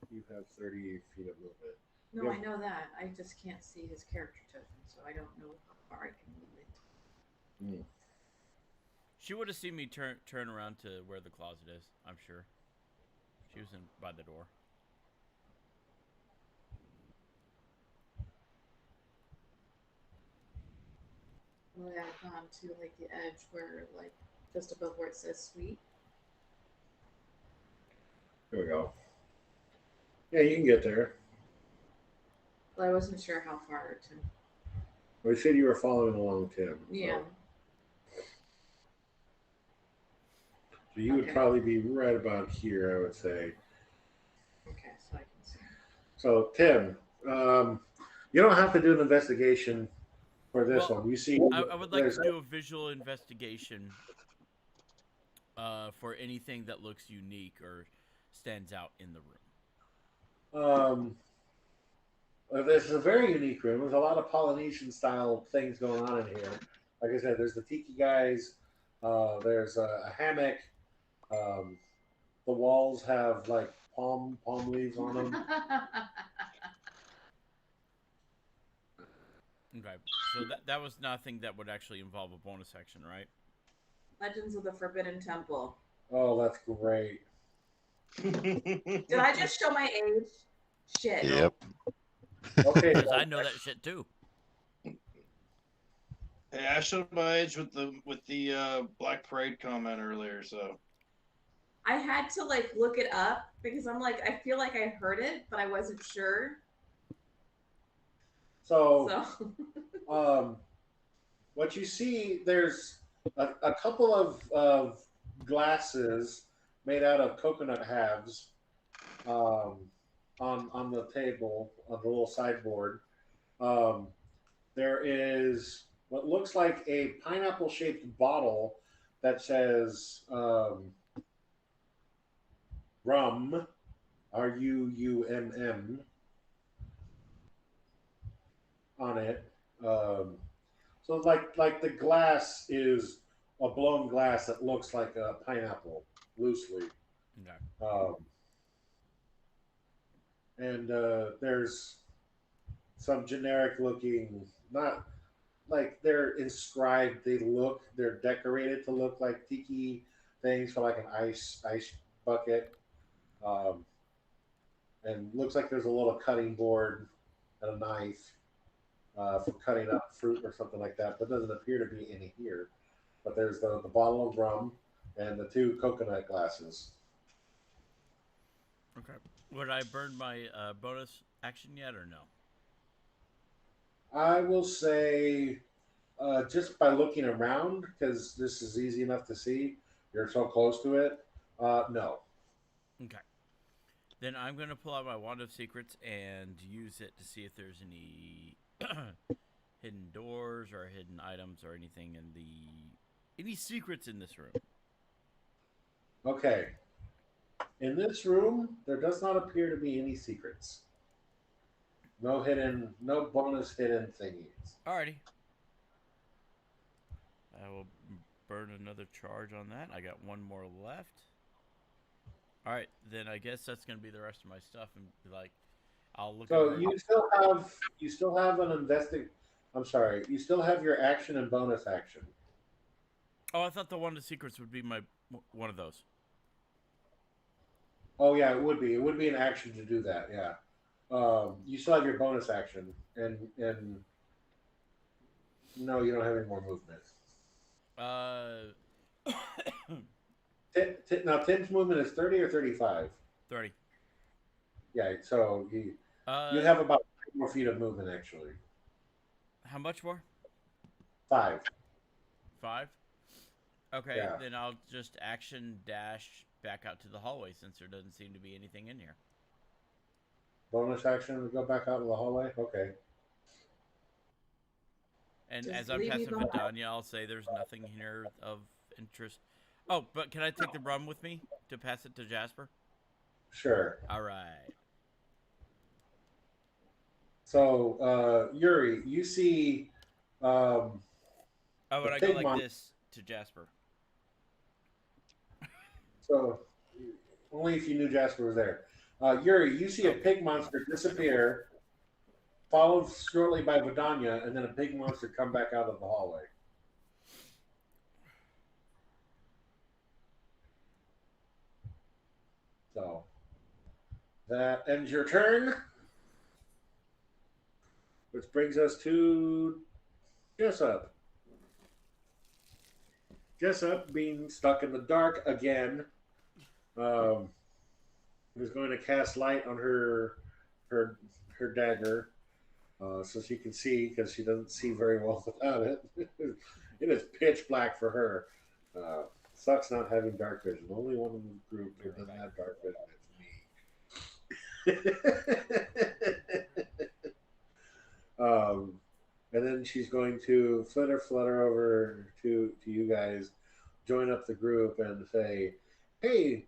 You have 30 feet of movement. No, Yep. I know that. I just can't see his character token, so I don't know how far I can move it. She would have seen me turn around to where the closet is, I'm sure. She was in by the door. Well, yeah, I've gone to like the edge where, like, just above where it says "sweet." There we go. Yeah, you can get there. Well, I wasn't sure how far to. We said you were following along, Tim. Yeah. So you would Okay. probably be right about here, I would say. Okay, so I can see. So, Tim, you don't have to do an investigation for this Well, one. You see, I would like there's- to do a visual investigation for anything that looks unique or stands out in the room. This is a very unique room. There's a lot of Polynesian style things going on in here. Like I said, there's the tiki guys. There's a hammock. The walls have like palm leaves on them. Okay, so that was nothing that would actually involve a bonus action, right? Legends of the Forbidden Temple. Oh, that's great. Did I just show my age? Shit. Yep. Okay, Because I know that shit too. Hey, I showed my age with the Black Parade comment earlier, so I had to like look it up because I'm like, I feel like I heard it, but I wasn't sure. So, So what you see, there's a couple of glasses made out of coconut halves on the table, on the little sideboard. There is what looks like a pineapple shaped bottle that says rum, RUUMM, on it. So like the glass is a blown glass that looks like a pineapple loosely. Okay. And there's some generic looking, not like they're inscribed. They're decorated to look like tiki things for like an ice bucket. and looks like there's a little cutting board and a knife for cutting up fruit or something like that, but doesn't appear to be any here. But there's the bottle of rum and the 2 coconut glasses. Okay. Would I burn my bonus action yet or no? I will say, just by looking around, because this is easy enough to see, you're so close to it. No. Okay. Then I'm going to pull out my Wand of Secrets and use it to see if there's any hidden doors or hidden items or anything in any secrets in this room. Okay. In this room, there does not appear to be any secrets. No bonus hidden thingies. Alrighty. I will burn another charge on that. I got 1 more left. Alright, then I guess that's going to be the rest of my stuff. And like, I'll look So at you still have an investing. I'm sorry. You still have your action and bonus action. Oh, I thought the Wand of Secrets would be one of those. Oh yeah, it would be. It would be an action to do that. Yeah. You still have your bonus action, and no, you don't have any more movement. Now Tim's movement is 30 or 35. 30. Yeah. So you have about 3 more feet of movement actually. How much more? 5. 5? Okay, Yeah. then I'll just action dash back out to the hallway since there doesn't seem to be anything in here. Bonus action to go back out in the hallway. Okay. And Just as I'm leave me passing alone. Vidania, I'll say there's nothing here of interest. Oh, but can I take the rum with me to pass it to Jasper? Sure. All right. So Yuri, you see. Oh, and The I go pig like mon- this to Jasper. So only if you knew Jasper was there. Yuri, you see a pig monster disappear, followed shortly by Vidania, and then a pig monster come back out of the hallway. So that ends your turn, which brings us to Jessup. Jessup, being stuck in the dark again, is going to cast light on her dagger, so she can see because she doesn't see very well without it. It is pitch black for her. Sucks not having dark vision. Only one in the group who doesn't have dark vision is me. And then she's going to flutter over to you guys, join up the group, and say, "Hey,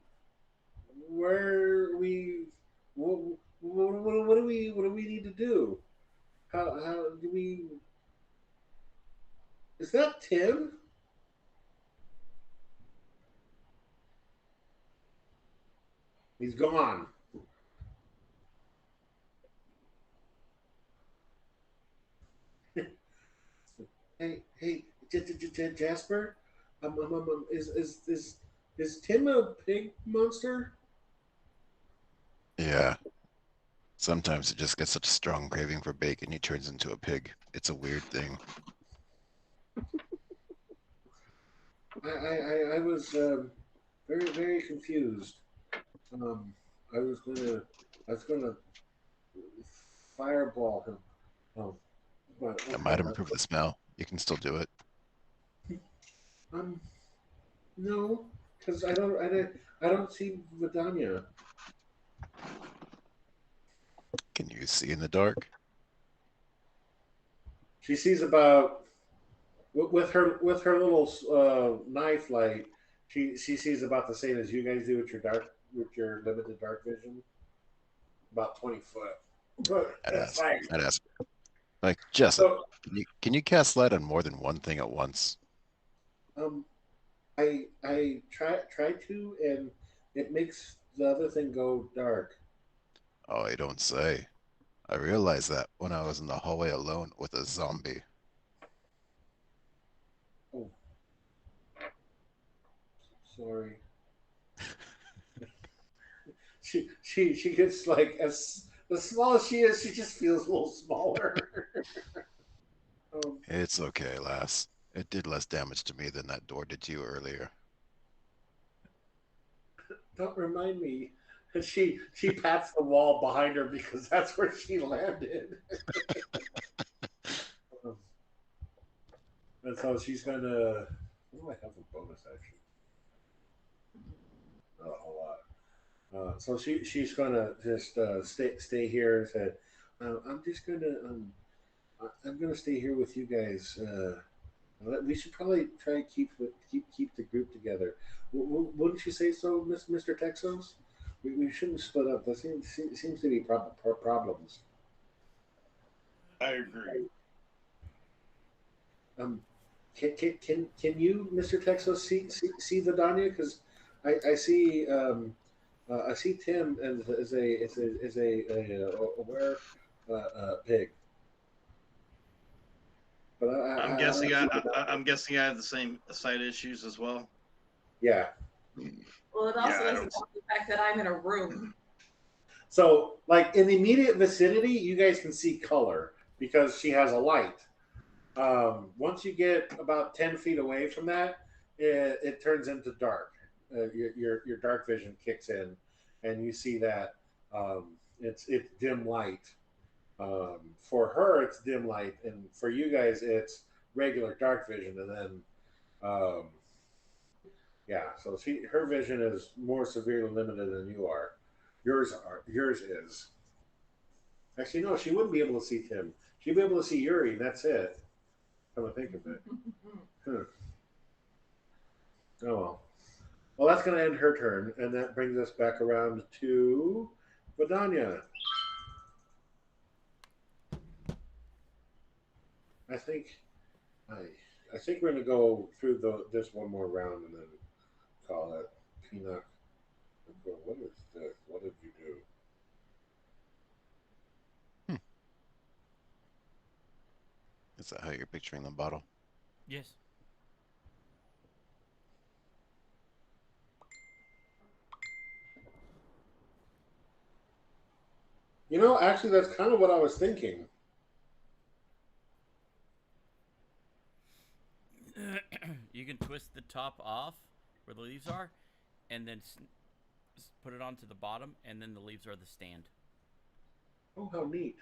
where we? What do we need to do? How do we? Is that Tim? He's gone." Hey, Jasper, is Tim a pig monster? Yeah. Sometimes it just gets such a strong craving for bacon, he turns into a pig. It's a weird thing. I was very confused. I was gonna fireball him. But It okay, might improve the smell. You can still do it. um, no, because I don't see Vidania. Can you see in the dark? She sees about with her little knife light. She sees about the same as you guys do with your limited dark vision. About 20 foot. But it's like I'd ask. Like, Jessup, so. can you cast light on more than one thing at once? I try to, and it makes the other thing go dark. Oh, I don't say. I realized that when I was in the hallway alone with a zombie. Oh, sorry. she gets like as small as she is, she just feels a little smaller. It's okay, lass. It did less damage to me than that door did to you earlier. Don't remind me. And she pats the wall behind her because that's where she landed. Um, and so she's gonna. What do I have a bonus action? Not a whole lot. So she's gonna just stay here. And said, I'm just gonna I'm gonna stay here with you guys. We should probably try and keep the group together. Wouldn't you say so, Mr. Texos? We shouldn't split up. There seems to be problems. I agree. Um, can you, Mr. Texos, see Vidania? Because I see I see Tim as a aware pig. But I'm guessing I have the same sight issues as well. yeah. Well, it also doesn't help the fact that I'm in a room. So, like in the immediate vicinity, you guys can see color because she has a light. Once you get about 10 feet away from that, it turns into dark. Your dark vision kicks in, and you see that it's dim light. For her, it's dim light, and for you guys, it's regular dark vision. And then, yeah, so her vision is more severely limited than you are. Yours is. Actually, no, she wouldn't be able to see Tim. She'd be able to see Yuri, and that's it. Come to think of it. Huh. Oh well. Well, that's going to end her turn, and that brings us back around to Vidania. I think, I think we're going to go through this one more round and then call it Peanut. What is this? What did you do? Is that how you're picturing the bottle? Yes. You know, actually, that's kind of what I was thinking. You can twist the top off where the leaves are, and then put it onto the bottom, and then the leaves are the stand. Oh, how neat.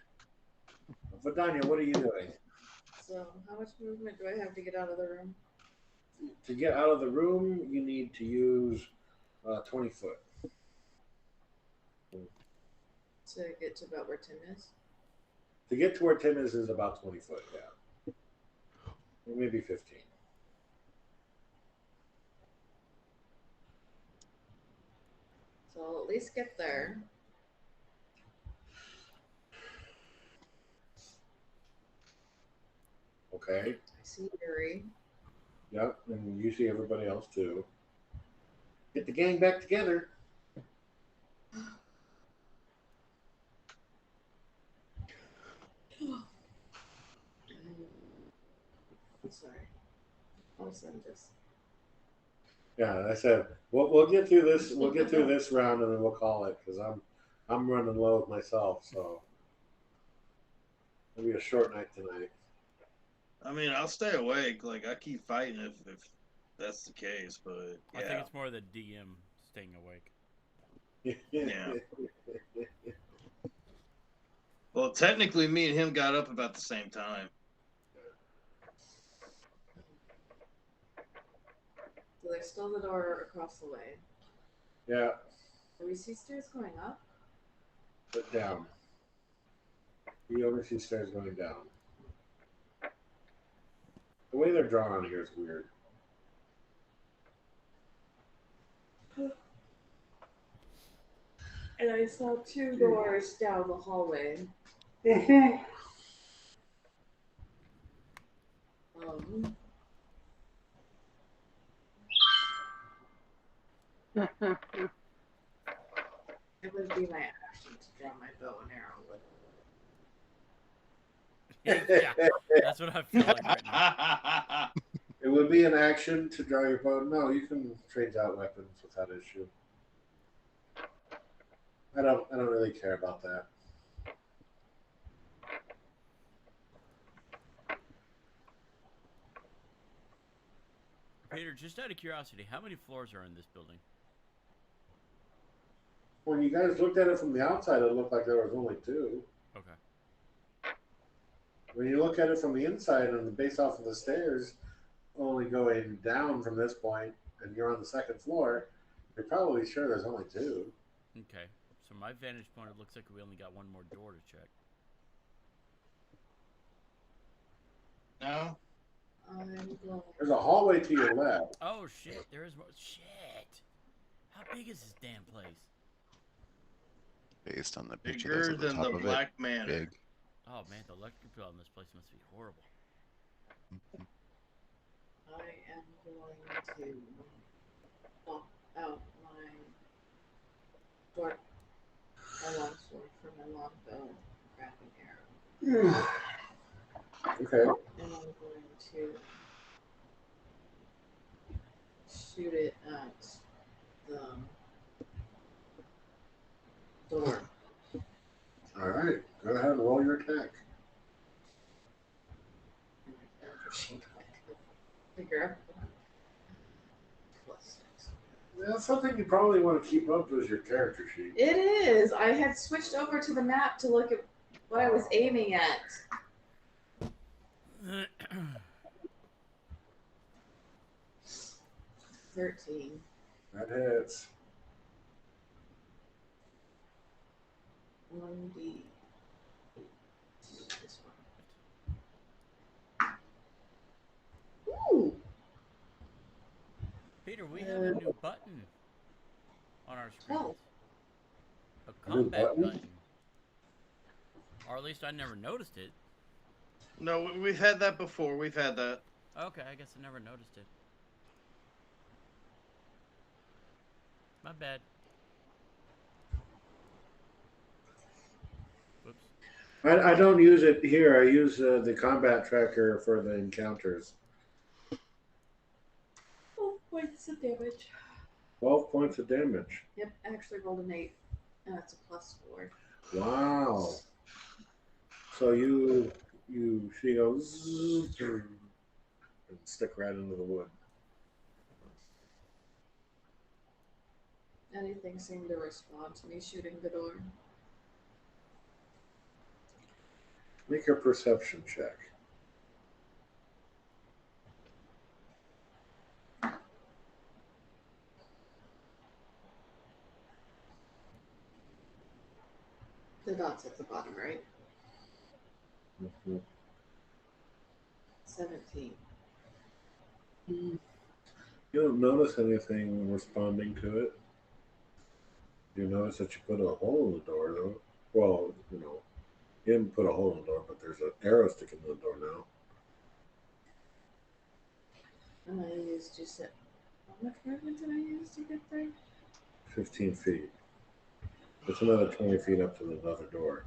Vidania, what are you doing? So, how much movement do I have to get out of the room? To get out of the room, you need to use 20 foot. To get to about where Tim is? To get to where Tim is about 20 foot, yeah. Or maybe 15. So I'll at least get there. Okay. I see Yuri. Yep, and you see everybody else too. Get the gang back together. Sorry. Also, I'm just. Yeah, I said we'll get through this. We'll get through this round and then we'll call it because I'm running low myself. So it'll be a short night tonight. I mean, I'll stay awake. Like I keep fighting if that's the case. But yeah. I think it's more the DM staying awake. Yeah. Well, technically, me and him got up about the same time. So there's still the door across the way. Yeah. Do we see stairs going up? But down. You only see stairs going down. The way they're drawn on here is weird. And I saw two doors down the hallway. It would be my action to draw my bow and arrow with Yeah, that's what I feel like right now. It would be an action to draw your bow. No, you can trade out weapons without issue. I don't really care about that. Peter, just out of curiosity, how many floors are in this building? When you guys looked at it from the outside, it looked like there was only 2. Okay. When you look at it from the inside and based off of the stairs, only going down from this point, and you're on the 2nd floor, you're probably sure there's only 2. Okay. So my vantage point, it looks like we only got one more door to check. No. There's a hallway to your left. Oh shit! There is more. Shit! How big is this damn place? Based on the picture that's Bigger at the than top the of Black it, Manor. big. Oh man, the electric bill on this place must be horrible. I am going to knock out my door. My long sword for my long bow, grabbing arrow. Okay. And I'm going to shoot it at the door. All right. Go ahead and roll your attack. Figure out plus 6. Yeah, something you probably want to keep up is your character sheet. It is. I had switched over to the map to look at what I was aiming at. 13. That hits. 1d. This one. Ooh. Peter, we have a new button on our screen. Oh. A A new combat button? button. Or at least I never noticed it. No, we've had that before. We've had that. Okay, I guess I never noticed it. My bad. Whoops. I don't use it here. I use the combat tracker for the encounters. 12 points of damage. 12 points of damage. Yep, I actually rolled an 8. And that's a +4. Wow. So she goes and stick right into the wood. Anything seemed to respond to me shooting the door. Make a perception check. The dot's at the bottom, right? Mhm. 17. You don't notice anything responding to it. You notice that you put a hole in the door, though. Well, you didn't put a hole in the door, but there's an arrow sticking in the door now. And I used, you said, how much movement did I use to get there? 15 feet. It's another 20 feet up to the other door.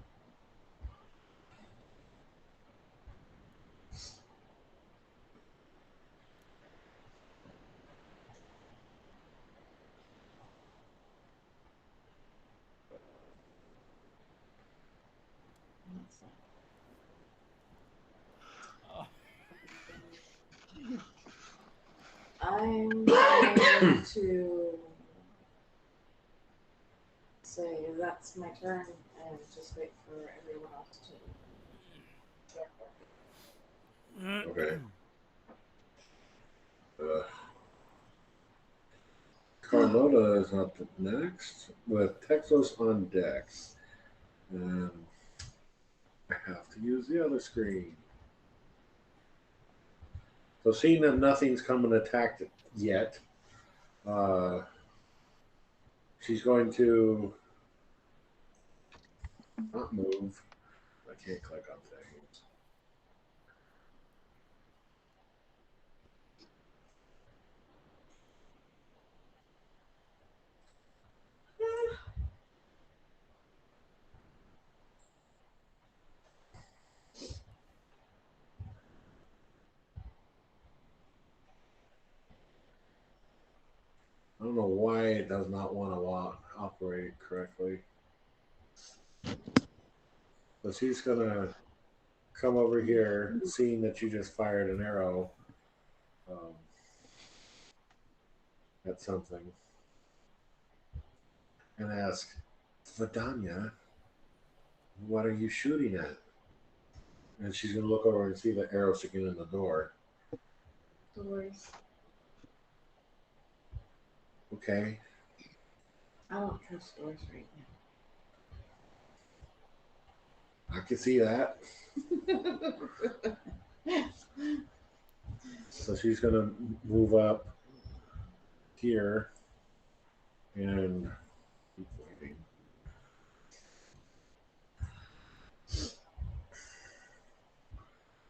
That's not- Oh. I'm going to say that's my turn and just wait for everyone else to. Okay. Carlotta is up next with Texas on deck. And I have to use the other screen. So seeing that nothing's come and attacked it yet, she's going to not move. I can't click on things. I don't know why it does not want to operate correctly. So she's gonna come over here, seeing that you just fired an arrow at something, and ask, Vidania, what are you shooting at? And she's gonna look over and see the arrow sticking in the door. Doors. Okay. I don't trust doors right I can see that. now. So she's gonna move up here and keep waiting.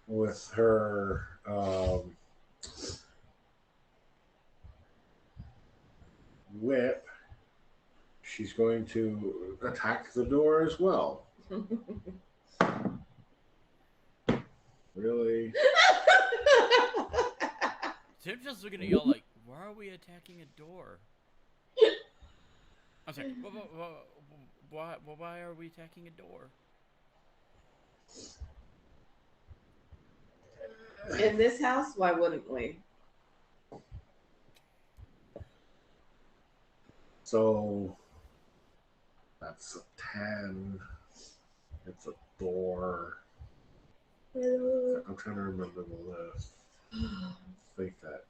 With her whip, she's going to attack the door as well. Really? Tim's just looking at y'all like, why are we attacking a door? I'm sorry. Why are we attacking a door? In this house, why wouldn't we? So that's a 10. It's a door. I'm trying to remember the list. I think that.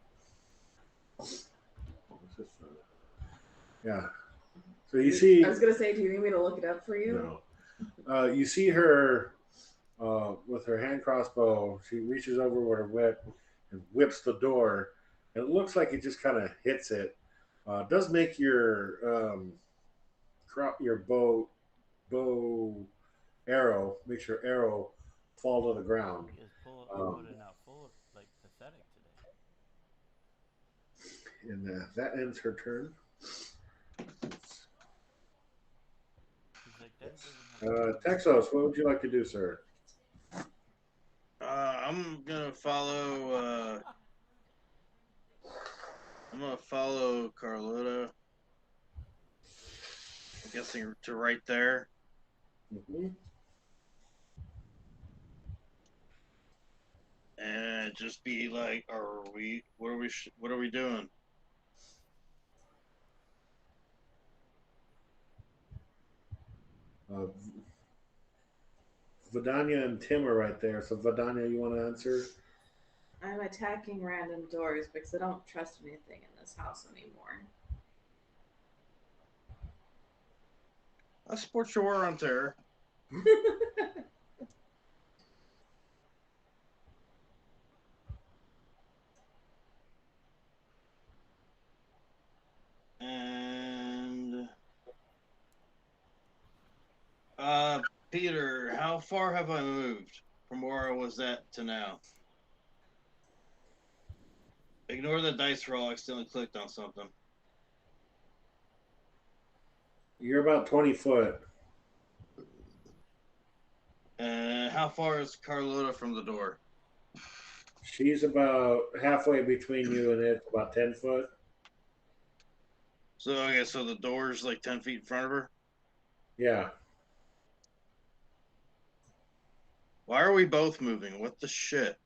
Yeah. So you see. I was gonna say, do you need me to look it up for you? No. You see her with her hand crossbow. She reaches over with her whip and whips the door. And it looks like it just kind of hits it. It does make your bow arrow, makes your arrow fall to the ground. You guys putting out full of like pathetic today. And that ends her turn. Texos, what would you like to do, sir? I'm gonna follow. I'm gonna follow Carlota. I'm guessing to right there. Mm-hmm. And just be like, what are we doing? Vidania and Tim are right there. So Vidania, you want to answer? I'm attacking random doors because I don't trust anything in this house anymore. I support your war on terror. And Peter, how far have I moved from where I was at to now? Ignore the dice roll. I accidentally clicked on something. You're about 20 foot. How far is Carlota from the door? She's about halfway between you and it, about 10 foot. So, okay, so the door's like 10 feet in front of her? Yeah. Why are we both moving? What the shit?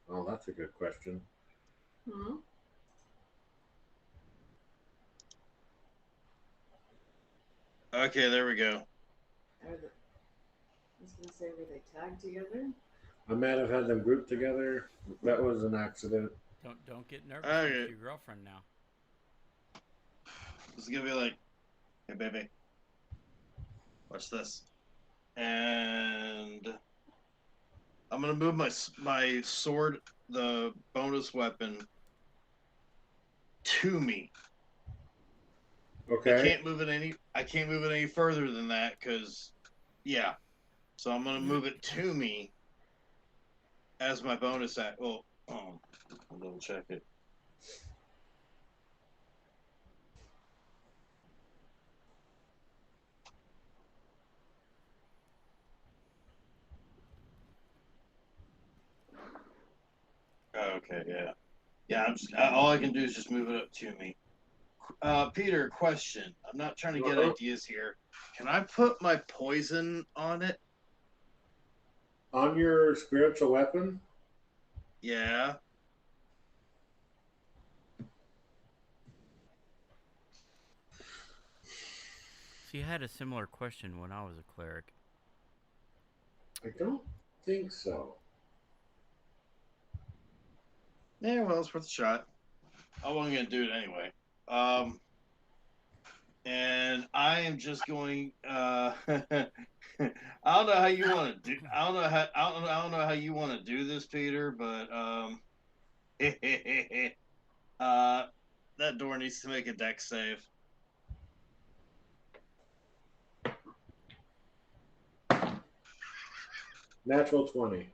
Oh, that's a good question. Hmm? Okay, there we go. I was gonna say, were they tagged together? I might have had them grouped together. That was an accident. Don't get nervous. Okay. It's your girlfriend now. It's gonna be like, hey baby, watch this. And I'm gonna move my sword, the bonus weapon, to me. Okay. I can't move it any further than that because, yeah. So I'm gonna move it to me as my bonus act. Well, I'll double check it. Okay, yeah. Yeah, all I can do is just move it up to me. Peter, question. I'm not trying to get Uh-huh. ideas here. Can I put my poison on it? On your spiritual weapon? Yeah. See, I had a similar question when I was a cleric. I don't think so. Yeah, well, it's worth a shot. I wasn't gonna do it anyway. And I am just going. I don't know how you want to do. I don't know how you want to do this, Peter. But that door needs to make a dex save. Natural 20.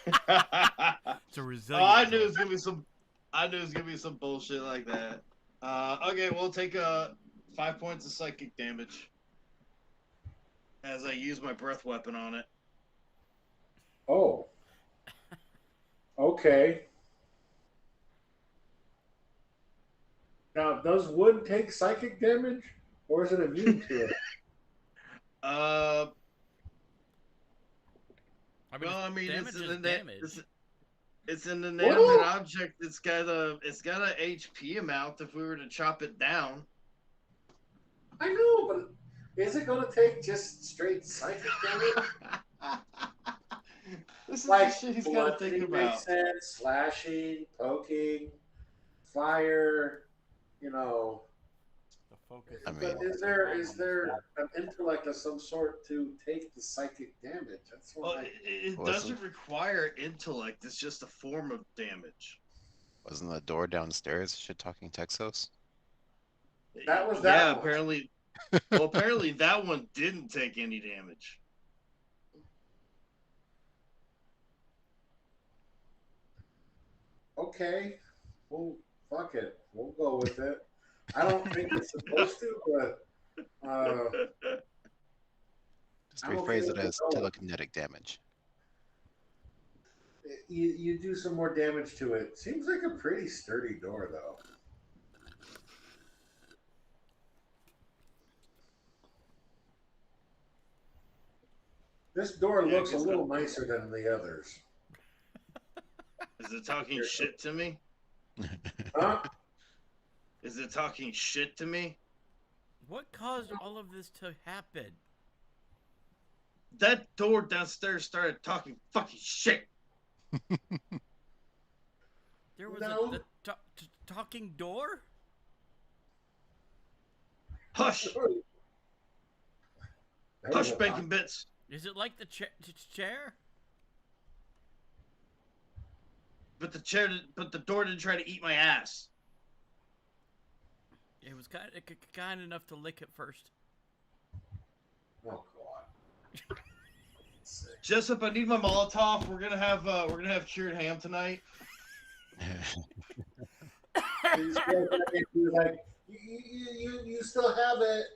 It's a resilient. I knew it was gonna be some. I knew it was gonna be some bullshit like that. Okay, we'll take 5 points of psychic damage as I use my breath weapon on it. Oh. Okay. Now, does wood take psychic damage, or is it immune to it? Uh, I mean, well, I mean, damage it's in is the damage. it's an inanimate object. It's got a HP amount. If we were to chop it down, I know, but is it going to take just straight psychic damage? this is Like the shit he's got to think bludgeoning about. makes sense, slashing, poking, fire, you know. The focus. I But mean- is there an intellect of some sort to take the psychic damage? That's what Well, it Well, doesn't require intellect. It's just a form of damage. Wasn't the door downstairs shit talking Texos? That was Yeah, that one. apparently. Well, apparently that one didn't take any damage. Okay, well, fuck it. We'll go with it. I don't think it's supposed to, but Just I'm okay rephrase it with as the door. telekinetic damage. you do some more damage to it. Seems like a pretty sturdy door, though. This door Yeah, looks a 'cause little nicer than the others. Is it talking shit to me? Huh? Is it talking shit to me? What caused all of this to happen? That door downstairs started talking fucking shit. There was No. a talking door? Hush, hush, bacon bits. Is it like the chair? But the door didn't try to eat my ass. It was kind enough to lick it first. Oh god. Jessup, I need my Molotov. We're gonna have cured ham tonight. He's like, you still have it.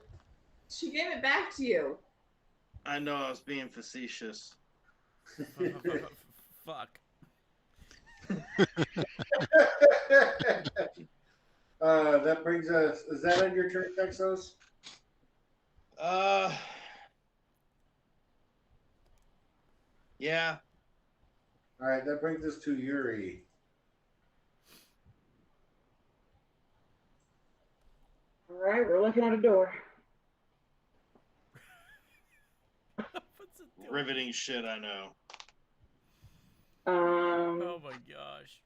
She gave it back to you. I know I was being facetious. Fuck. That brings us. Is that on your turn, Texos? Yeah. All right, that brings us to Yuri. All right, we're looking at a door. What's it doing? Riveting shit, I know. Oh my gosh.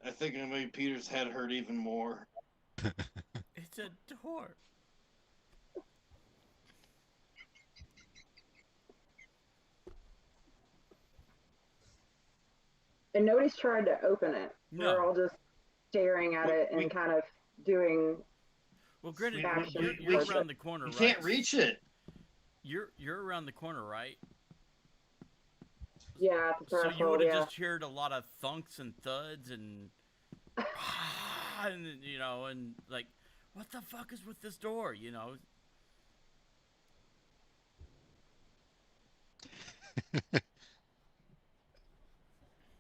I think it made Peter's head hurt even more. It's a door. And nobody's tried to open it. No. We're all just staring at it and kind of doing. Well, granted, Action. you're around the corner, You right? can't reach it. You're around the corner, right? Yeah, at the So you threshold, would have yeah. just heard a lot of thunks and thuds and, and you know, and like, what the fuck is with this door? You know.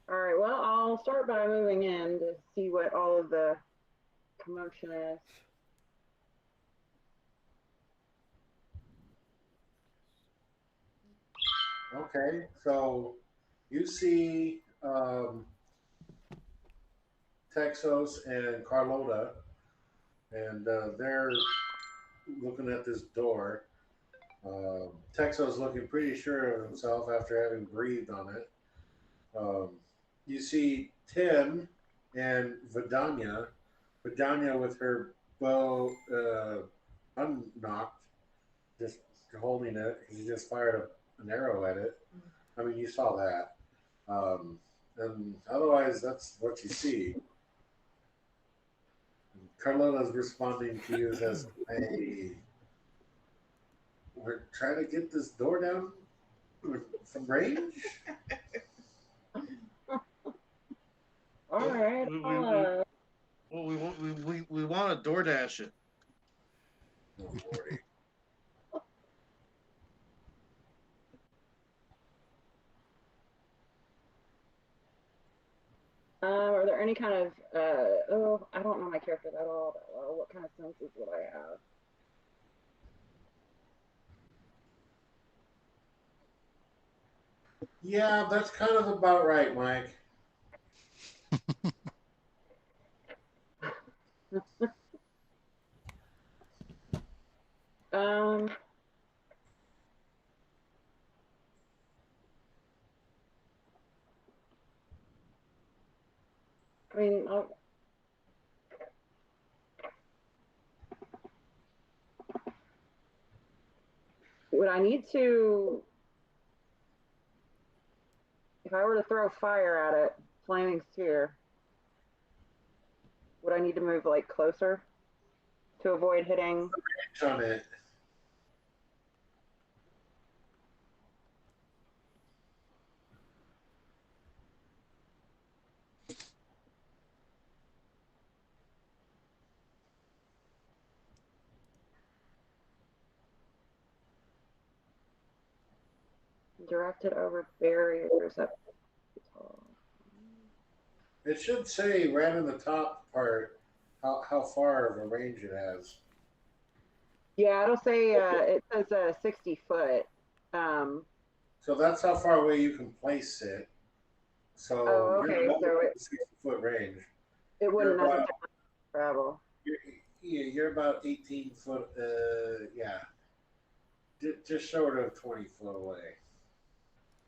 All right, well, I'll start by moving in to see what all of the commotion is. Okay, so you see Texos and Carlota, and they're looking at this door. Texos looking pretty sure of himself after having breathed on it. You see Tim and Vidania. Vidania with her bow unknocked, just holding it. She just fired an arrow at it. I mean, you saw that. And otherwise, that's what you see. Carlota's responding to you as, hey, we're trying to get this door down from range? All right. Well, we want to DoorDash it. Oh, Lordy. Are there any kind of I don't know my character that all that well. What kind of senses would I have? Yeah, that's kind of about right, Mike. Um, I mean, would I need to, if I were to throw fire at it, flaming sphere, would I need to move like closer to avoid hitting? On it. Directed over barriers up tall. It should say right in the top part how far of a range it has. Yeah, it'll say it says 60 foot. So that's how far away you can place it. So Oh, okay. you're So about 60-foot range. it wouldn't You're about, necessarily travel. you're about 18 foot. Yeah, just short of 20 foot away.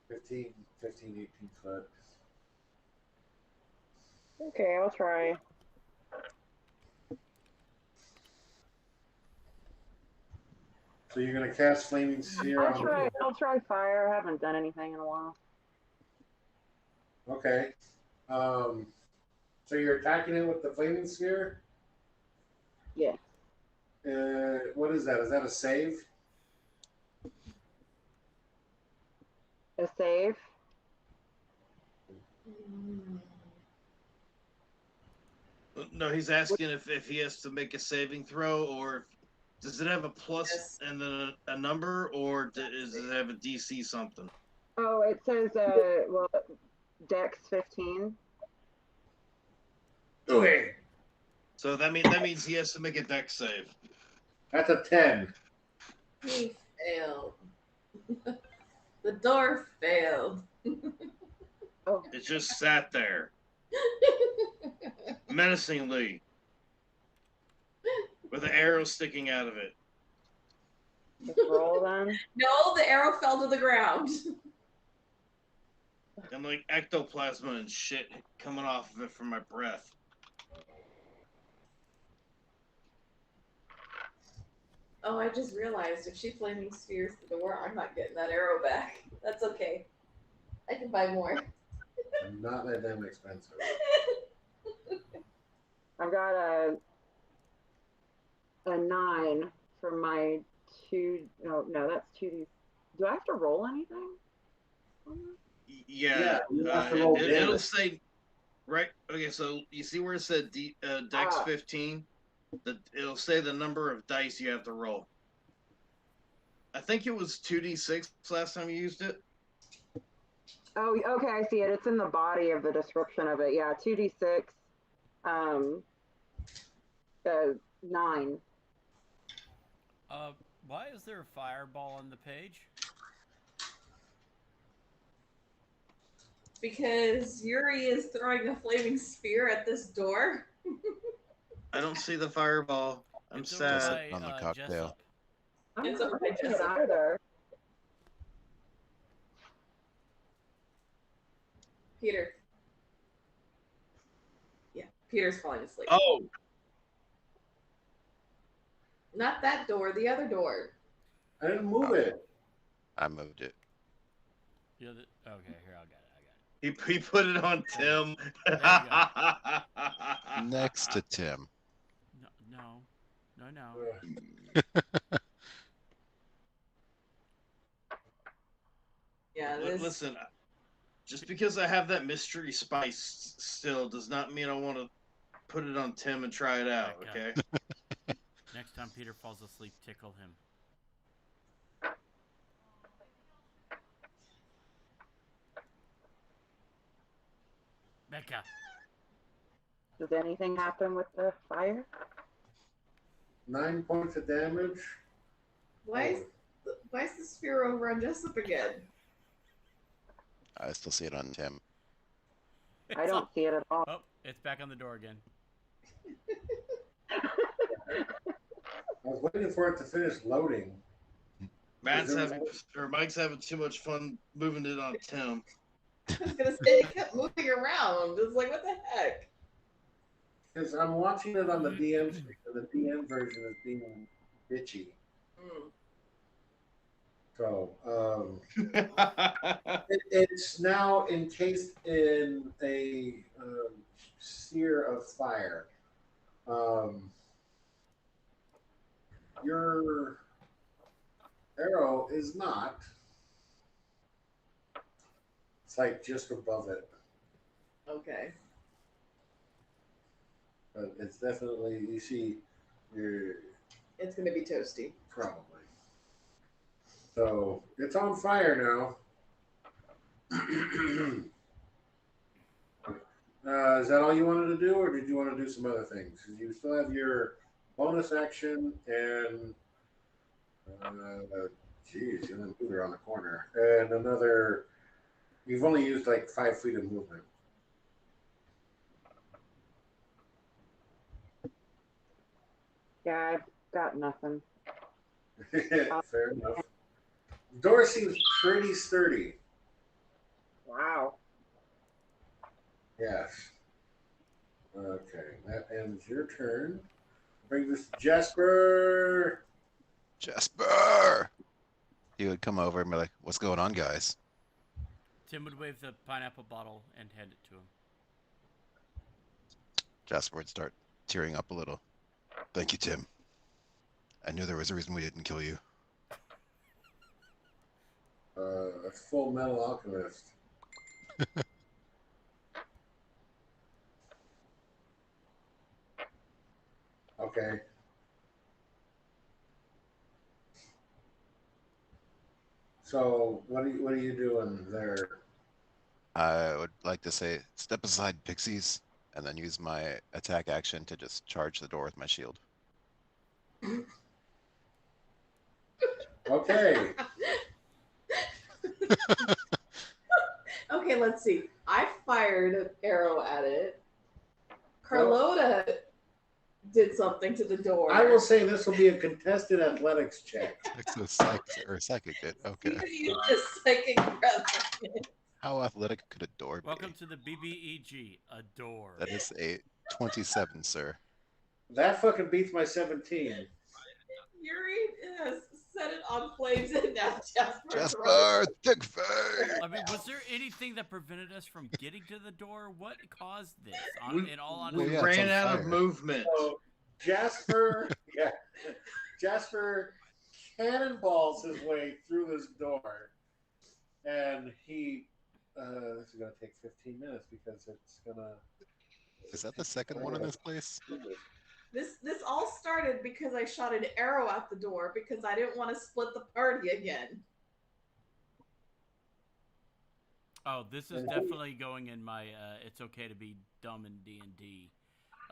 15, 18 foot. Okay, I'll try. So you're gonna cast Flaming Sphere on the. I'll try fire. I haven't done anything in a while. Okay. So you're attacking it with the Flaming Sphere? Yeah. What is that? Is that a save? A save? No, he's asking if he has to make a saving throw, or does it have a plus Yes. and then a number, or does it have a DC something? Oh, it says well, Dex 15. Okay. So that means he has to make a dex save. That's a 10. He failed. The door failed. Oh, It just sat there menacingly with an arrow sticking out of it. just roll then. No, the arrow fell to the ground. And like ectoplasma and shit coming off of it from my breath. Oh, I just realized if she flaming spheres the door, I'm not getting that arrow back. That's okay. I can buy more. Not that damn expensive. I've got a 9 for my 2. No, that's 2D. Do I have to roll anything? Yeah, you have to roll it'll damage. say right. Okay, so you see where it said Dex 15? It'll say the number of dice you have to roll. I think it was 2d6 last time you used it. Oh, okay, I see it. It's in the body of the description of it. Yeah, 2d6 Um, 9. Why is there a fireball on the page? Because Yuri is throwing a flaming spear at this door. I don't see the fireball. I'm It's sad. over by, On the cocktail. Jessup. I'm It's not over by seeing it Jessup. either. Peter. Yeah, Peter's falling asleep. Oh, Not that door, the other door. I didn't move it. I moved it. Okay, here, I got it. he put it on Tim. Next to Tim. No. Yeah, this. Listen, just because I have that mystery spice still does not mean I want to put it on Tim and try it out. Okay. Okay. Next time Peter falls asleep, tickle him. Becca. Does anything happen with the fire? 9 points of damage. Why is the spear over on Jessup again? I still see it on Tim. I don't see it at all. Oh, it's back on the door again. I was waiting for it to finish loading. Mike's having too much fun moving it on Tim. I was gonna say it kept moving around. It's like, what the heck? Because I'm watching it on the DM screen, and the DM version is being bitchy. Mm. So, it's now encased in a sphere of fire. Your arrow is not. It's like just above it. Okay. But it's definitely, you see, you're It's gonna be toasty. probably. So, it's on fire now. Is that all you wanted to do, or did you want to do some other things? 'Cause you still have your bonus action and, geez, you didn't move around the corner. And another, you've only used like 5 feet of movement. Yeah, I've got nothing. Fair enough. Door seems pretty sturdy. Wow. Yes. Okay, that ends your turn. Bring this to Jasper. Jasper! He would come over and be like, "What's going on, guys?" Tim would wave the pineapple bottle and hand it to him. Jasper would start tearing up a little. "Thank you, Tim. I knew there was a reason we didn't kill you." A Full Metal Alchemist. Okay. So what are you doing there? I would like to say, "Step aside, pixies," and then use my attack action to just charge the door with my shield. Okay. Okay, let's see. I fired an arrow at it. Carlota did something to the door. I will say this will be a contested athletics check. Psychic did. Okay. You used a psychic presence. How athletic could a door be? Welcome to the BBEG, a door. That is a 27, sir. That fucking beats my 17. Yuri has set it on flames and now Jasper, thick vein! I mean, was there anything that prevented us from getting to the door? What caused this? In all We honesty, yeah, it's ran on out fire. of movement. So Jasper, Jasper cannonballs his way through this door, and he. This is gonna take 15 minutes because it's gonna. Is that the second one in this place? This all started because I shot an arrow at the door because I didn't want to split the party again. oh, this is definitely going in my. It's okay to be dumb in D&D.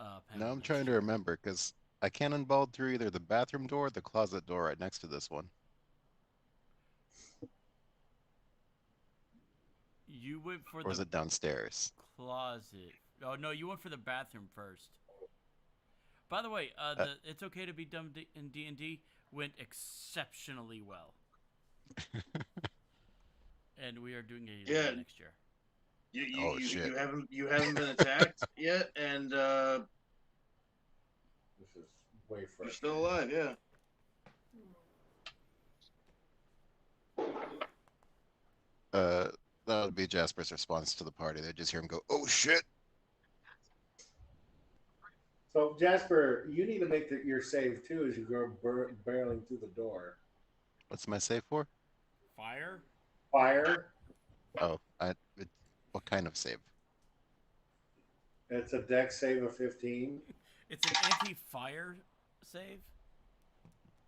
Now I'm next trying to year. remember because I cannonballed through either the bathroom door or the closet door right next to this one. You went for Or was the it downstairs? closet. Oh no, you went for the bathroom first. By the way, It's Okay to Be Dumb in D&D went exceptionally well. And we are doing a Yeah. next year. Shit. You haven't been attacked yet, and This is way fresh. you're still alive. Yeah. That would be Jasper's response to the party. They just hear him go, "Oh shit!" So Jasper, you need to make your save too as you go barreling through the door. What's my save for? Fire? Fire. Oh, what kind of save? It's a dex save of 15. It's an anti-fire save?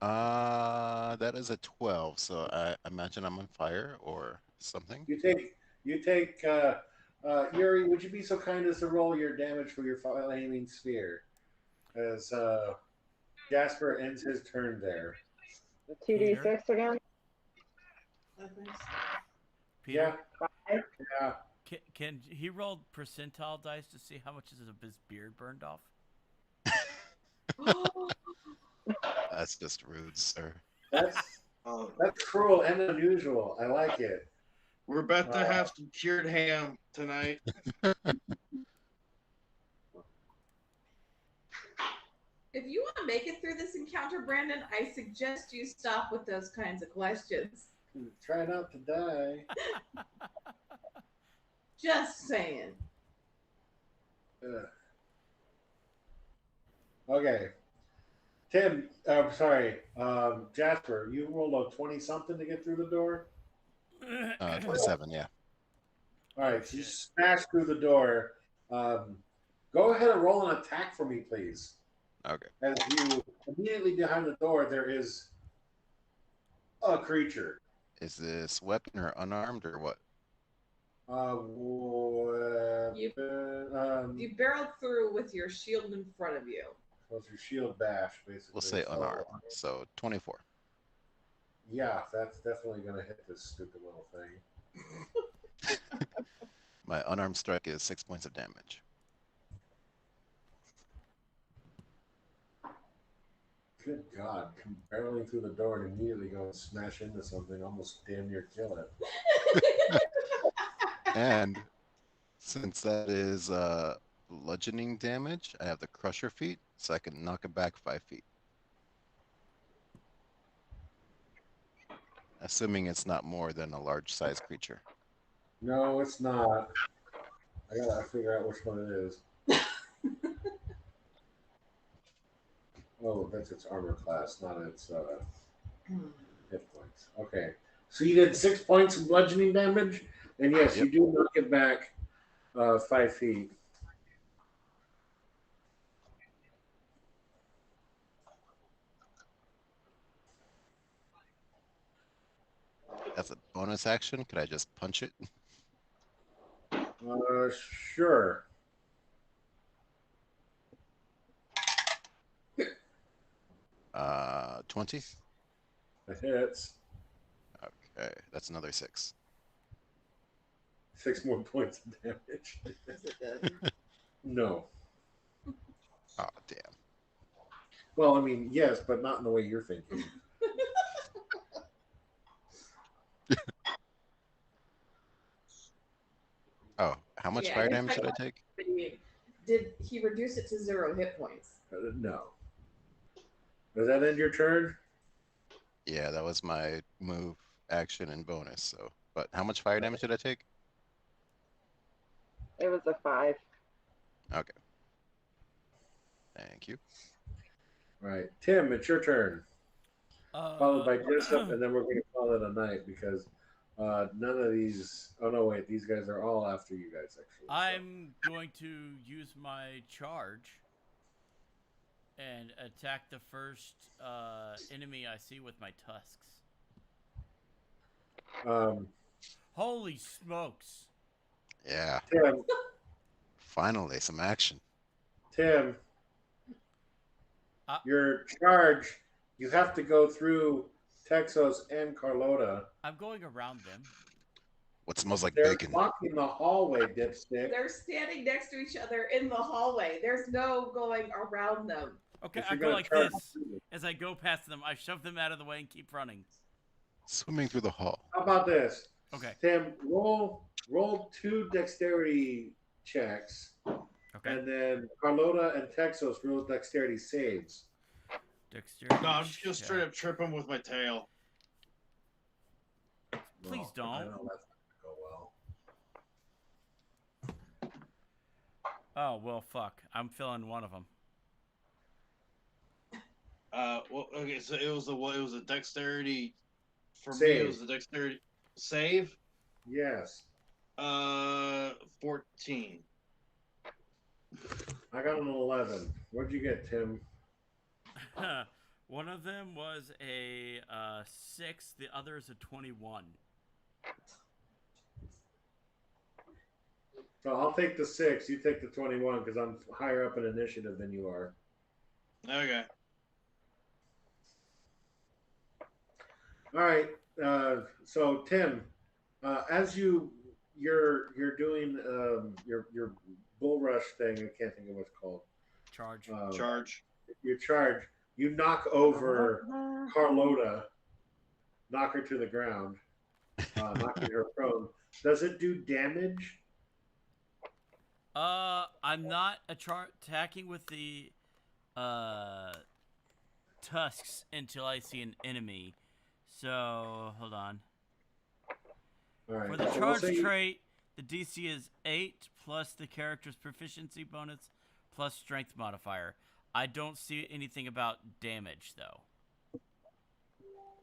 That is a 12, so I imagine I'm on fire or something. You take Yuri, would you be so kind as to roll your damage for your flaming sphere? As Jasper ends his turn there. The 2d6 again? I think so. Peter? Yeah. Can he roll percentile dice to see how much of his beard burned off? That's just rude, sir. That's cruel and unusual. I like it. We're about to have some cured ham tonight. If you want to make it through this encounter, Brandon, I suggest you stop with those kinds of questions. Try not to die. Just saying. Okay. Tim, I'm sorry. Jasper, you rolled a 20-something to get through the door? 27, yeah. All right, so you smash through the door. Go ahead and roll an attack for me, please. Okay. As you immediately behind the door, there is a creature. Is this weapon or unarmed or what? You barreled through with your shield in front of you. So it's your shield bash, basically. We'll say So, unarmed. So 24. Yeah, that's definitely going to hit this stupid little thing. My unarmed strike is 6 points of damage. Good God, come barreling through the door and immediately go and smash into something, almost damn near kill it. And since that is bludgeoning damage, I have the crusher feat, so I can knock it back 5 feet. Assuming it's not more than a large sized creature. No, it's not. I gotta figure out which one it is. Oh, that's its armor class, not its hit points. Okay. So you did 6 points of bludgeoning damage, and yes, Yep. you do knock it back 5 feet. That's a bonus action. Could I just punch it? Sure. Uh, 20. It hits. Okay, that's another 6. 6 more points of damage. Is it good? No. Oh, damn. Well, I mean, yes, but not in the way you're thinking. Oh, how much Yeah, fire I guess damage should I take? Did he reduce it to 0 hit points? No. Does that end your turn? Yeah, that was my move, action, and bonus. So, but how much fire damage did I take? It was a 5. Okay. Thank you. All right. Tim, it's your turn. Followed by Jessup, and then we're going to call it a night because none of these... Oh, no, wait. These guys are all after you guys, actually. I'm going to use my charge and attack the first enemy I see with my tusks. Holy smokes! Yeah. Tim, Finally, some action. Tim, your charge, you have to go through Texas and Carlota. I'm going around them. What smells like They're bacon? blocking the hallway, dipstick. They're standing next to each other in the hallway. There's no going around them. Okay, If I you're go gonna like charge this. through. As I go past them, I shove them out of the way and keep running. Swimming through the hall. How about this? Okay. Tim, roll 2 dexterity checks, Okay. and then Carlota and Texas roll dexterity saves. Dexterity. No, I'm just gonna straight up trip him with my tail. Please No, I don't. know that's not gonna go well. Oh well, fuck. I'm filling one of them. Well, okay, so it was a dexterity. For me, Save. it was a dexterity save. Yes. 14. I got an 11. What'd you get, Tim? One of them was a 6. The other is a 21. So I'll take the 6. You take the 21 because I'm higher up in initiative than you are. Okay. All right. So Tim, as you're doing your bull rush thing, I can't think of what it's called. Charge. Charge. Your charge. You knock over Carlota, knock her to the ground, knocking her prone. Does it do damage? I'm not attacking with the tusks until I see an enemy. So hold on. All right. For the So charge we'll say trait, the DC is 8 plus the character's proficiency bonus plus strength modifier. I don't see anything about damage though.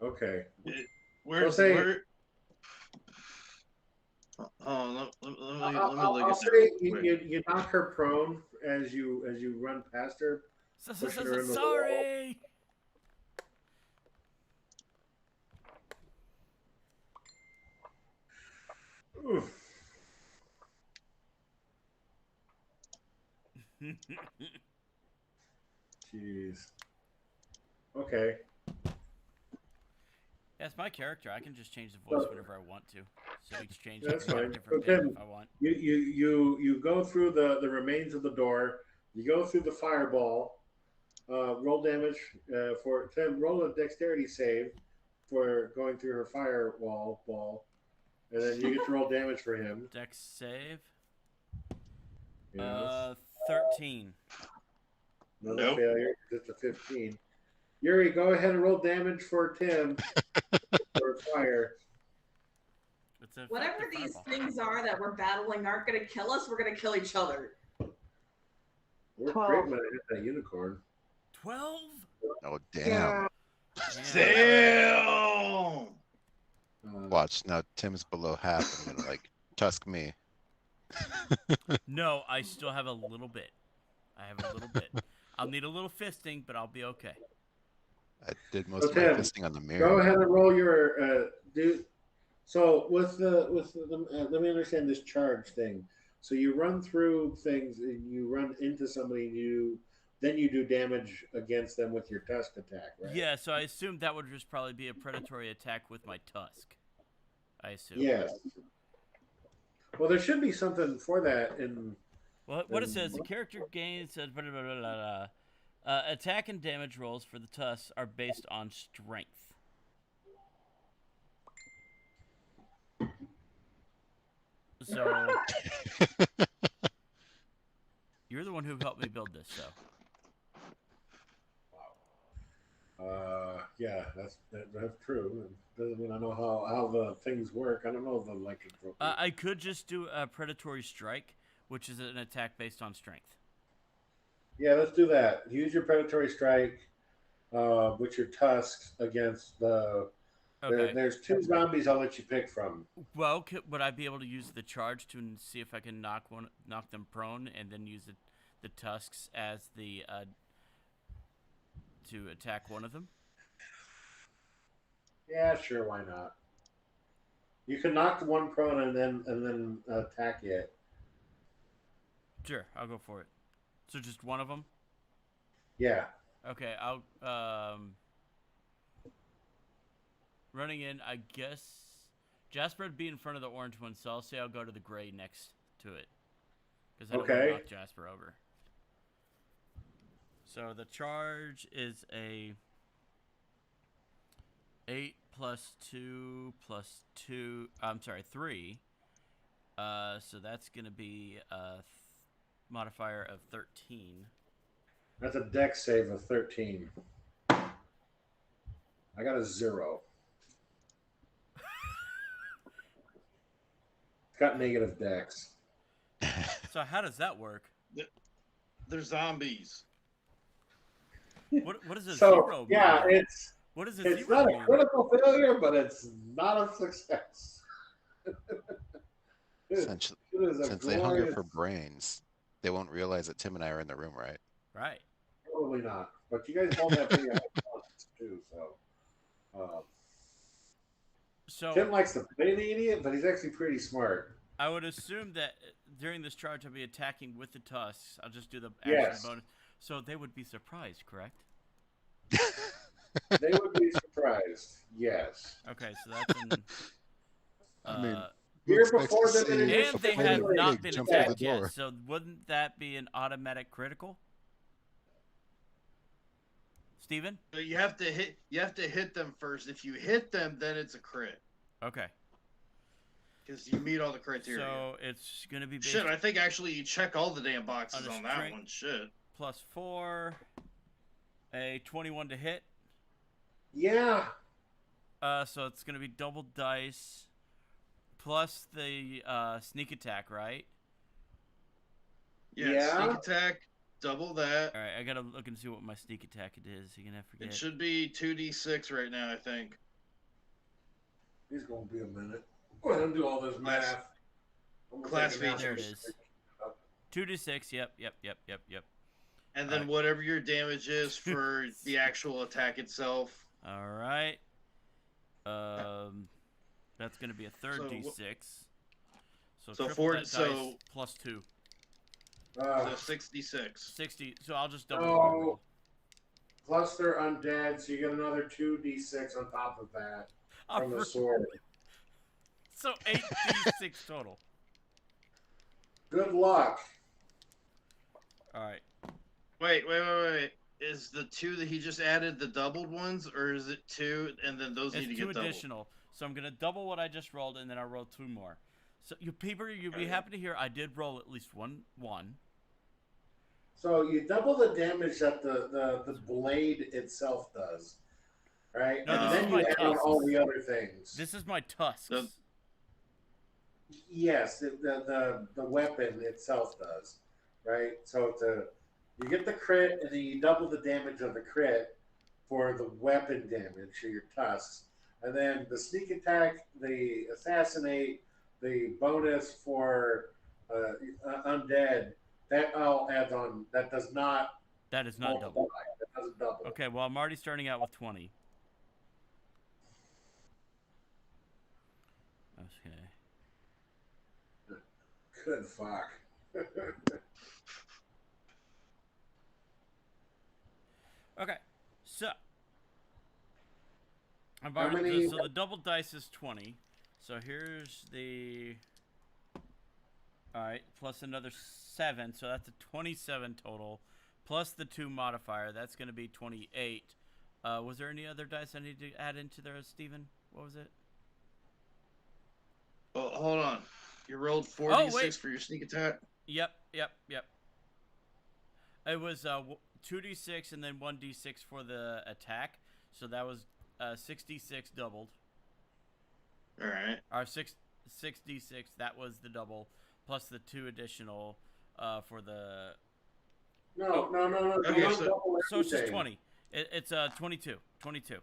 Okay. Where's say- where? Oh, let me look I'll at say that. you knock her prone as you run past her. Pushing her into the wall. Sorry. Oof. Jeez. Okay. That's my character. I can just change the voice whenever I want to. So each change That's can be a fine. different Okay. bit if I want. You go through the remains of the door. You go through the fireball. Roll damage for Tim. Roll a dexterity save for going through her firewall ball, and then you get to roll damage for him. Dex save. Yes. 13. Another Nope. failure. It's a 15. Yuri, go ahead and roll damage for Tim for fire. It's a Whatever effective these fireball. things are that we're battling aren't going to kill us. We're going to kill each other. We're 12. great when I hit that unicorn. 12. Oh damn! Damn! Watch now. Tim's below half. I'm gonna like tusk me. No, I still have a little bit. I have a little bit. I'll need a little fisting, but I'll be okay. I did most of Okay. my fisting on the Go mirror. ahead and roll your dude. So with the let me understand this charge thing. So you run through things, and you run into somebody, then you do damage against them with your tusk attack, right? Yeah, so I assumed that would just probably be a predatory attack with my tusk. I assume. Yes. Well, there should be something for that in. Well, what it says, the character gains blah, blah, blah, blah, blah. Attack and damage rolls for the tusks are based on strength. So you're the one who helped me build this, so. Yeah, that's true. It doesn't mean I know how the things work. I don't know the lycanthropy. I could just do a predatory strike, which is an attack based on strength. Yeah, let's do that. Use your predatory strike with your tusks against the. Okay. There's 2 zombies I'll let you pick from. Well, would I be able to use the charge to see if I can knock them prone, and then use the tusks as the to attack one of them? Yeah, sure, why not? You can knock one prone and then attack it. Sure, I'll go for it. So just one of them? Yeah. Okay, I'll running in, I guess Jasper would be in front of the orange one, so I'll say I'll go to the gray next to it. Because I don't want to knock Jasper over. So the charge is a 8 plus 2 plus 2. I'm sorry, 3. So that's going to be a modifier of 13. That's a dex save of 13. I got a 0. It's got negative dex. So how does that work? They're zombies. What is a So, 0 yeah, mean? it's What does a it's 0 not mean? a critical failure, but it's not a success. Since they hunger for brains, they won't realize that Tim and I are in the room, right? Right. Probably not. But you guys both have pretty high intelligence too, so. So Tim likes to play the idiot, but he's actually pretty smart. I would assume that during this charge I'll be attacking with the tusks. I'll just do the action bonus. So they would be surprised, correct? They would be surprised. Yes. Okay, so that's an. I mean, Here before them in and initiative, they have anyway, not been jump through the attacked yet. door. So wouldn't that be an automatic critical? Steven? So you have to hit them first. If you hit them, then it's a crit. Okay. Because you meet all the criteria. So it's gonna be based Shit, I think actually you check all the damn boxes on a on that strength- one. Shit. plus 4, a 21 to hit. Yeah. So it's gonna be double dice plus the sneak attack, right? Yeah. Sneak attack, double that. All right, I gotta look and see what my sneak attack it is. You're gonna forget. It should be 2d6 right now, I think. He's gonna be a minute. Go ahead and do all this math. Class I'm gonna features. There it is. 2d6. Yep. And then whatever your damage is for the actual attack itself. All right. That's gonna be a third So d6. So so triple for- that so- dice plus 2. So 66. 60. So I'll just double. Oh. Plus they're undead, so you get another 2d6 on top of that from the sword. So 8d6 total. Good luck. All right. Wait. Is the 2 that he just added the doubled ones, or is it 2 and then those It's need to 2 get doubled? additional. So I'm gonna double what I just rolled, and then I'll roll 2 more. So you people, you'll be happy to hear I did roll at least one. So you double the damage that the blade itself does, right? No, and this then is you my add on tusks. all the other things. This is my tusks. Yes, the weapon itself does, right? So you get the crit, and then you double the damage of the crit for the weapon damage for your tusks, and then the sneak attack, the assassinate, the bonus for undead. That all adds on. That does not. That is not multiply. double. That doesn't double. Okay, well I'm already starting out with 20. Okay. Good fuck. Okay, so I've How already, many- so the double dice is 20. So here's the. All right, plus another 7, so that's a 27 total, plus the 2 modifier. That's going to be 28. Was there any other dice I need to add into there, Steven? What was it? Oh, hold on. You rolled 4d6 for your sneak attack? Yep. It was 2d6 and then 1d6 for the attack, so that was 6d6 doubled. All right. Or 6d6, that was the double, plus the 2 additional for the. No. Okay, You don't so- double So it's just everything. 20. It's 22. 22.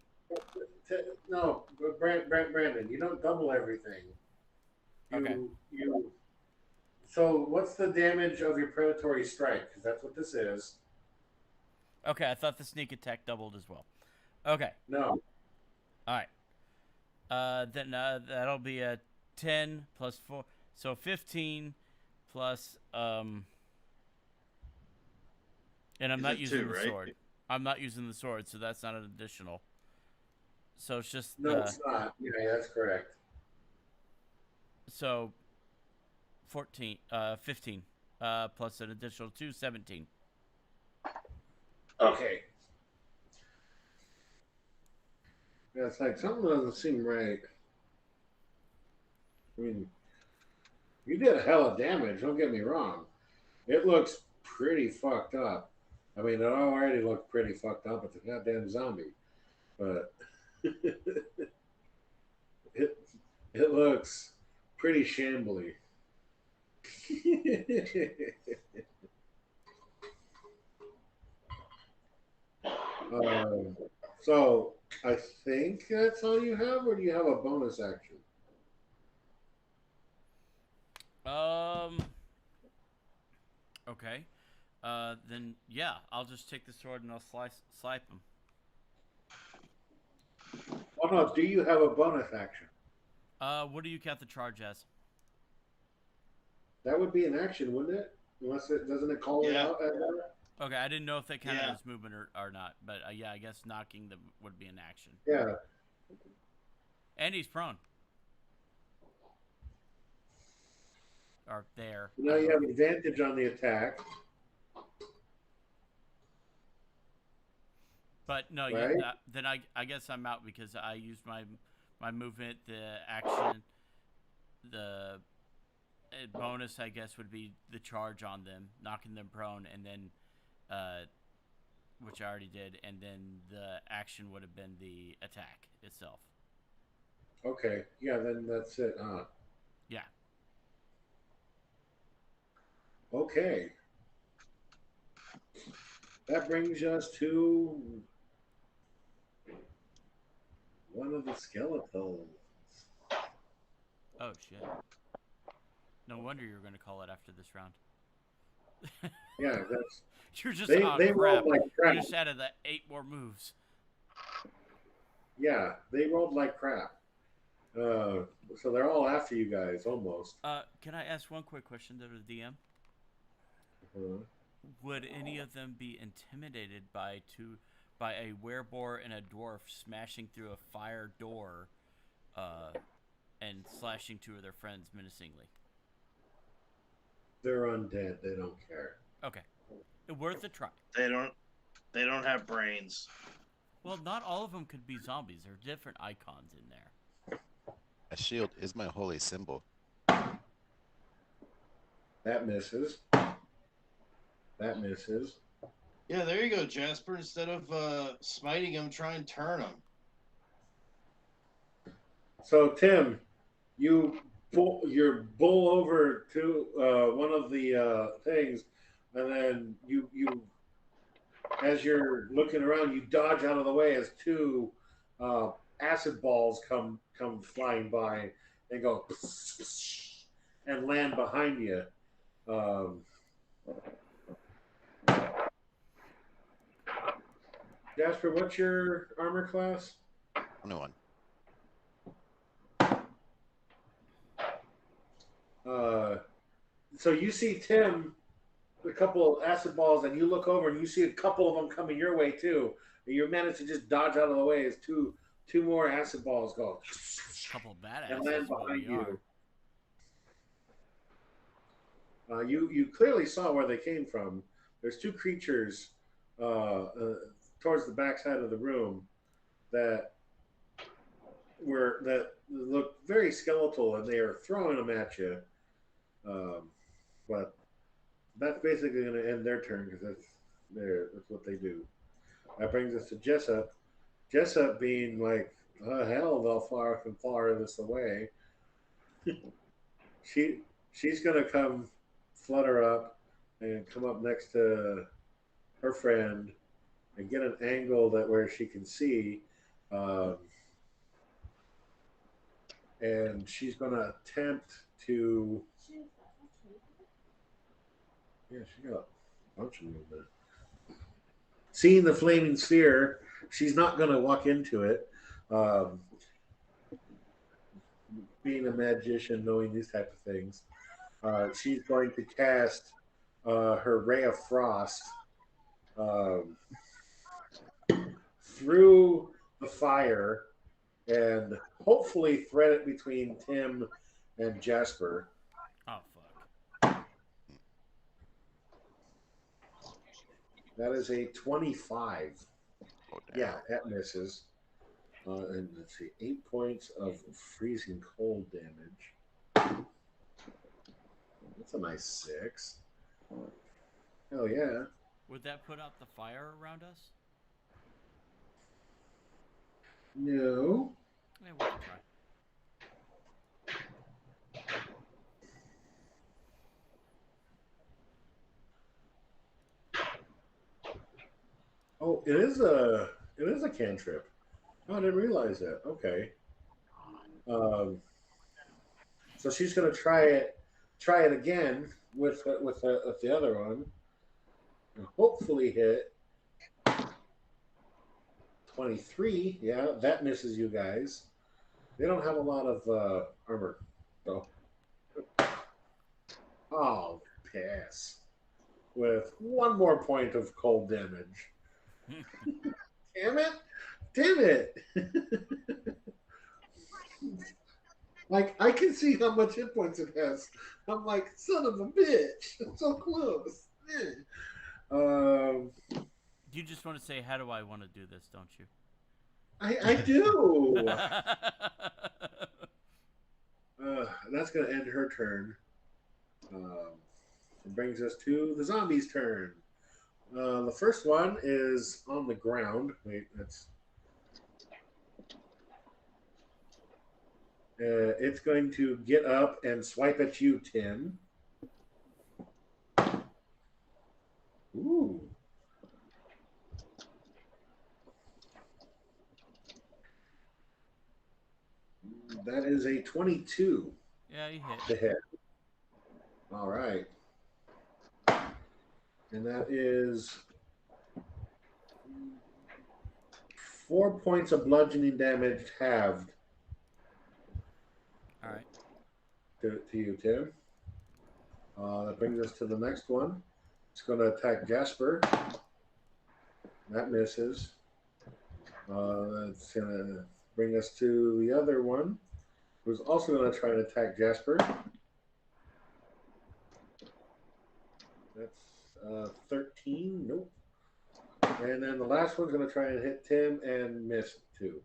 No, Brandon, you don't double everything. Okay. So what's the damage of your predatory strike? Because that's what this is. Okay, I thought the sneak attack doubled as well. Okay. No. All right. Then that'll be a 10 plus 4, so 15 plus And I'm Is not it using two, the right? sword. I'm not using the sword, so that's not an additional. So it's just No, it's not. Yeah, that's correct. so 15, plus an additional 2, 17. Okay. Yeah, it's like something doesn't seem right. I mean, you did a hell of damage. Don't get me wrong. It looks pretty fucked up. I mean, it already looked pretty fucked up with the goddamn zombie, but it it looks pretty shambly. um, so I think that's all you have, or do you have a bonus action? Okay. Then yeah, I'll just take the sword and I'll slipe him. Oh no, do you have a bonus action? What do you count the charge as? That would be an action, wouldn't it? Unless it doesn't it call it Yeah. out? Okay, I didn't know if that counted Yeah. as movement or not, but yeah, I guess knocking them would be an action. Yeah. And he's prone. Or there. Now you have advantage on the attack. But no, Right. yeah, then I guess I'm out because I used my movement, the action, the bonus I guess would be the charge on them, knocking them prone, and then, which I already did, and then the action would have been the attack itself. Okay. Yeah, then that's it, huh? Yeah. Okay. That brings us to one of the skeletons. Oh shit. No wonder you were going to call it after this round. Yeah, that's You're just they oh, they crap. rolled like You crap. just added the 8 more moves. Yeah, they rolled like crap. So they're all after you guys almost. Can I ask one quick question to the DM? Would any of them be intimidated by a wereboar and a dwarf smashing through a fire door, and slashing 2 of their friends menacingly? They're undead. They don't care. Okay, worth a try. They don't have brains. Well, not all of them could be zombies. There are different icons in there. A shield is my holy symbol. That misses. That misses. Yeah, there you go, Jasper. Instead of smiting him, try and turn him. So Tim, you bull over to one of the things, and then you as you're looking around, you dodge out of the way as 2 acid balls come flying by and go and land behind you. Jasper, what's your armor class? 21. So you see Tim, a couple of acid balls, and you look over and you see a couple of them coming your way too. And you manage to just dodge out of the way as two more acid balls go Couple of badasses. and land what behind we are. you. You clearly saw where they came from. There's 2 creatures towards the backside of the room that look very skeletal, and they are throwing them at you. But that's basically going to end their turn because that's what they do. That brings us to Jessup. Jessup being like, oh, hell, they'll far this away. She's going to come flutter up and come up next to her friend and get an angle where she can see. And she's going to attempt to. Yeah, she got a bunch of movement. Seeing the flaming sphere, she's not going to walk into it. Being a magician, knowing these type of things, she's going to cast her Ray of Frost um, through the fire and hopefully thread it between Tim and Jasper. Oh fuck. That is a 25. Oh, damn. Yeah, that misses. And let's see, 8 points of freezing cold damage. That's a nice 6. Hell yeah. Would that put out the fire around us? No. Yeah, we can try. Oh, it is a cantrip. Oh, I didn't realize that. Okay. So she's gonna try it again with the other one, and hopefully hit 23. Yeah, that misses you guys. They don't have a lot of armor, though. Oh, pass. With 1 more point of cold damage. Damn it! Damn it! Like, I can see how much hit points it has. I'm like, son of a bitch. It's so close. You just want to say, how do I want to do this, don't you? I do. That's going to end her turn. It brings us to the zombie's turn. The first one is on the ground. Wait, that's... it's going to get up and swipe at you, Tim. Ooh. That is a 22. Yeah, you hit. To hit. All right. And that is 4 points of bludgeoning damage halved. All right. To you, Tim. That brings us to the next one. It's going to attack Jasper. That misses. That's going to bring us to the other one, who's also going to try and attack Jasper. That's 13. Nope. And then the last one's going to try and hit Tim and miss too.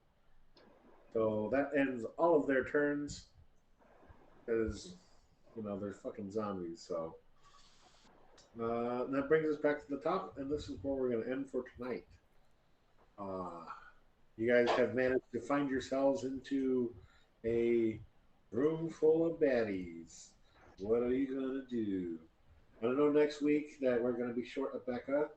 So that ends all of their turns. Because, they're fucking zombies. So that brings us back to the top, and this is where we're going to end for tonight. You guys have managed to find yourselves into a room full of baddies. What are you going to do? I don't know next week that we're going to be short of Becca.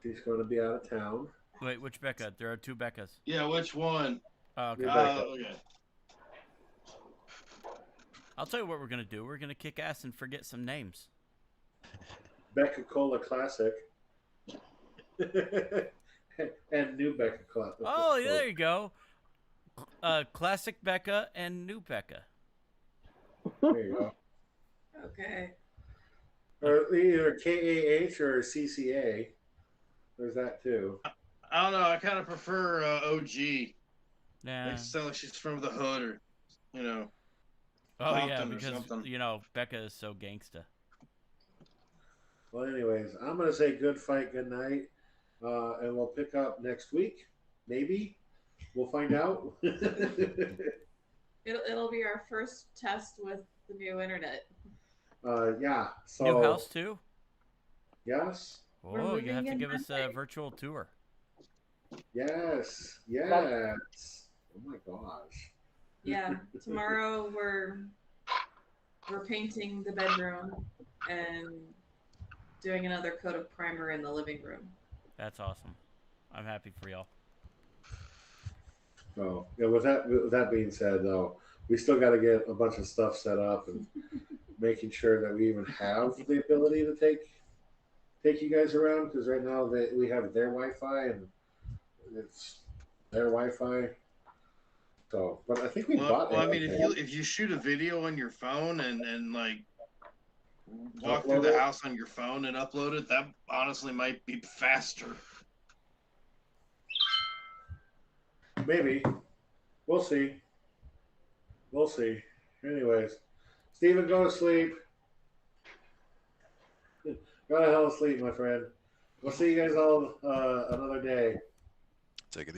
She's going to be out of town. Wait, which Becca? There are 2 Beccas. Yeah, which one? Oh, okay. Okay. I'll tell you what we're going to do. We're going to kick ass and forget some names. Becca Cola Classic. And new Becca Classic. Oh, yeah, there you go. Classic Becca and new Becca. There you go. Okay. Or either KAH or CCA. There's that too. I don't know. I kind of prefer OG. Yeah. Makes it sound like she's from the hood or, Oh, yeah, Compton or because, something. Becca is so gangsta. Well, anyways, I'm going to say good fight, good night. And we'll pick up next week. Maybe. We'll find out. It'll be our first test with the new internet. Yeah. So, New house, too? Yes. Oh, you have to give us a virtual tour. Yes. Yes. Oh, my gosh. Yeah. Tomorrow we're painting the bedroom and doing another coat of primer in the living room. That's awesome. I'm happy for y'all. So, yeah, with that being said, though, we still got to get a bunch of stuff set up and making sure that we even have the ability to take you guys around, because right now we have their Wi-Fi and it's their Wi-Fi. So, but I think we bought. Well, I mean, if you shoot a video on your phone and like walk through the house on your phone and upload it. That honestly might be faster. Maybe. We'll see. We'll see. Anyways, Steven, go to sleep. Go to hell to sleep, my friend. We'll see you guys all another day. Take it easy.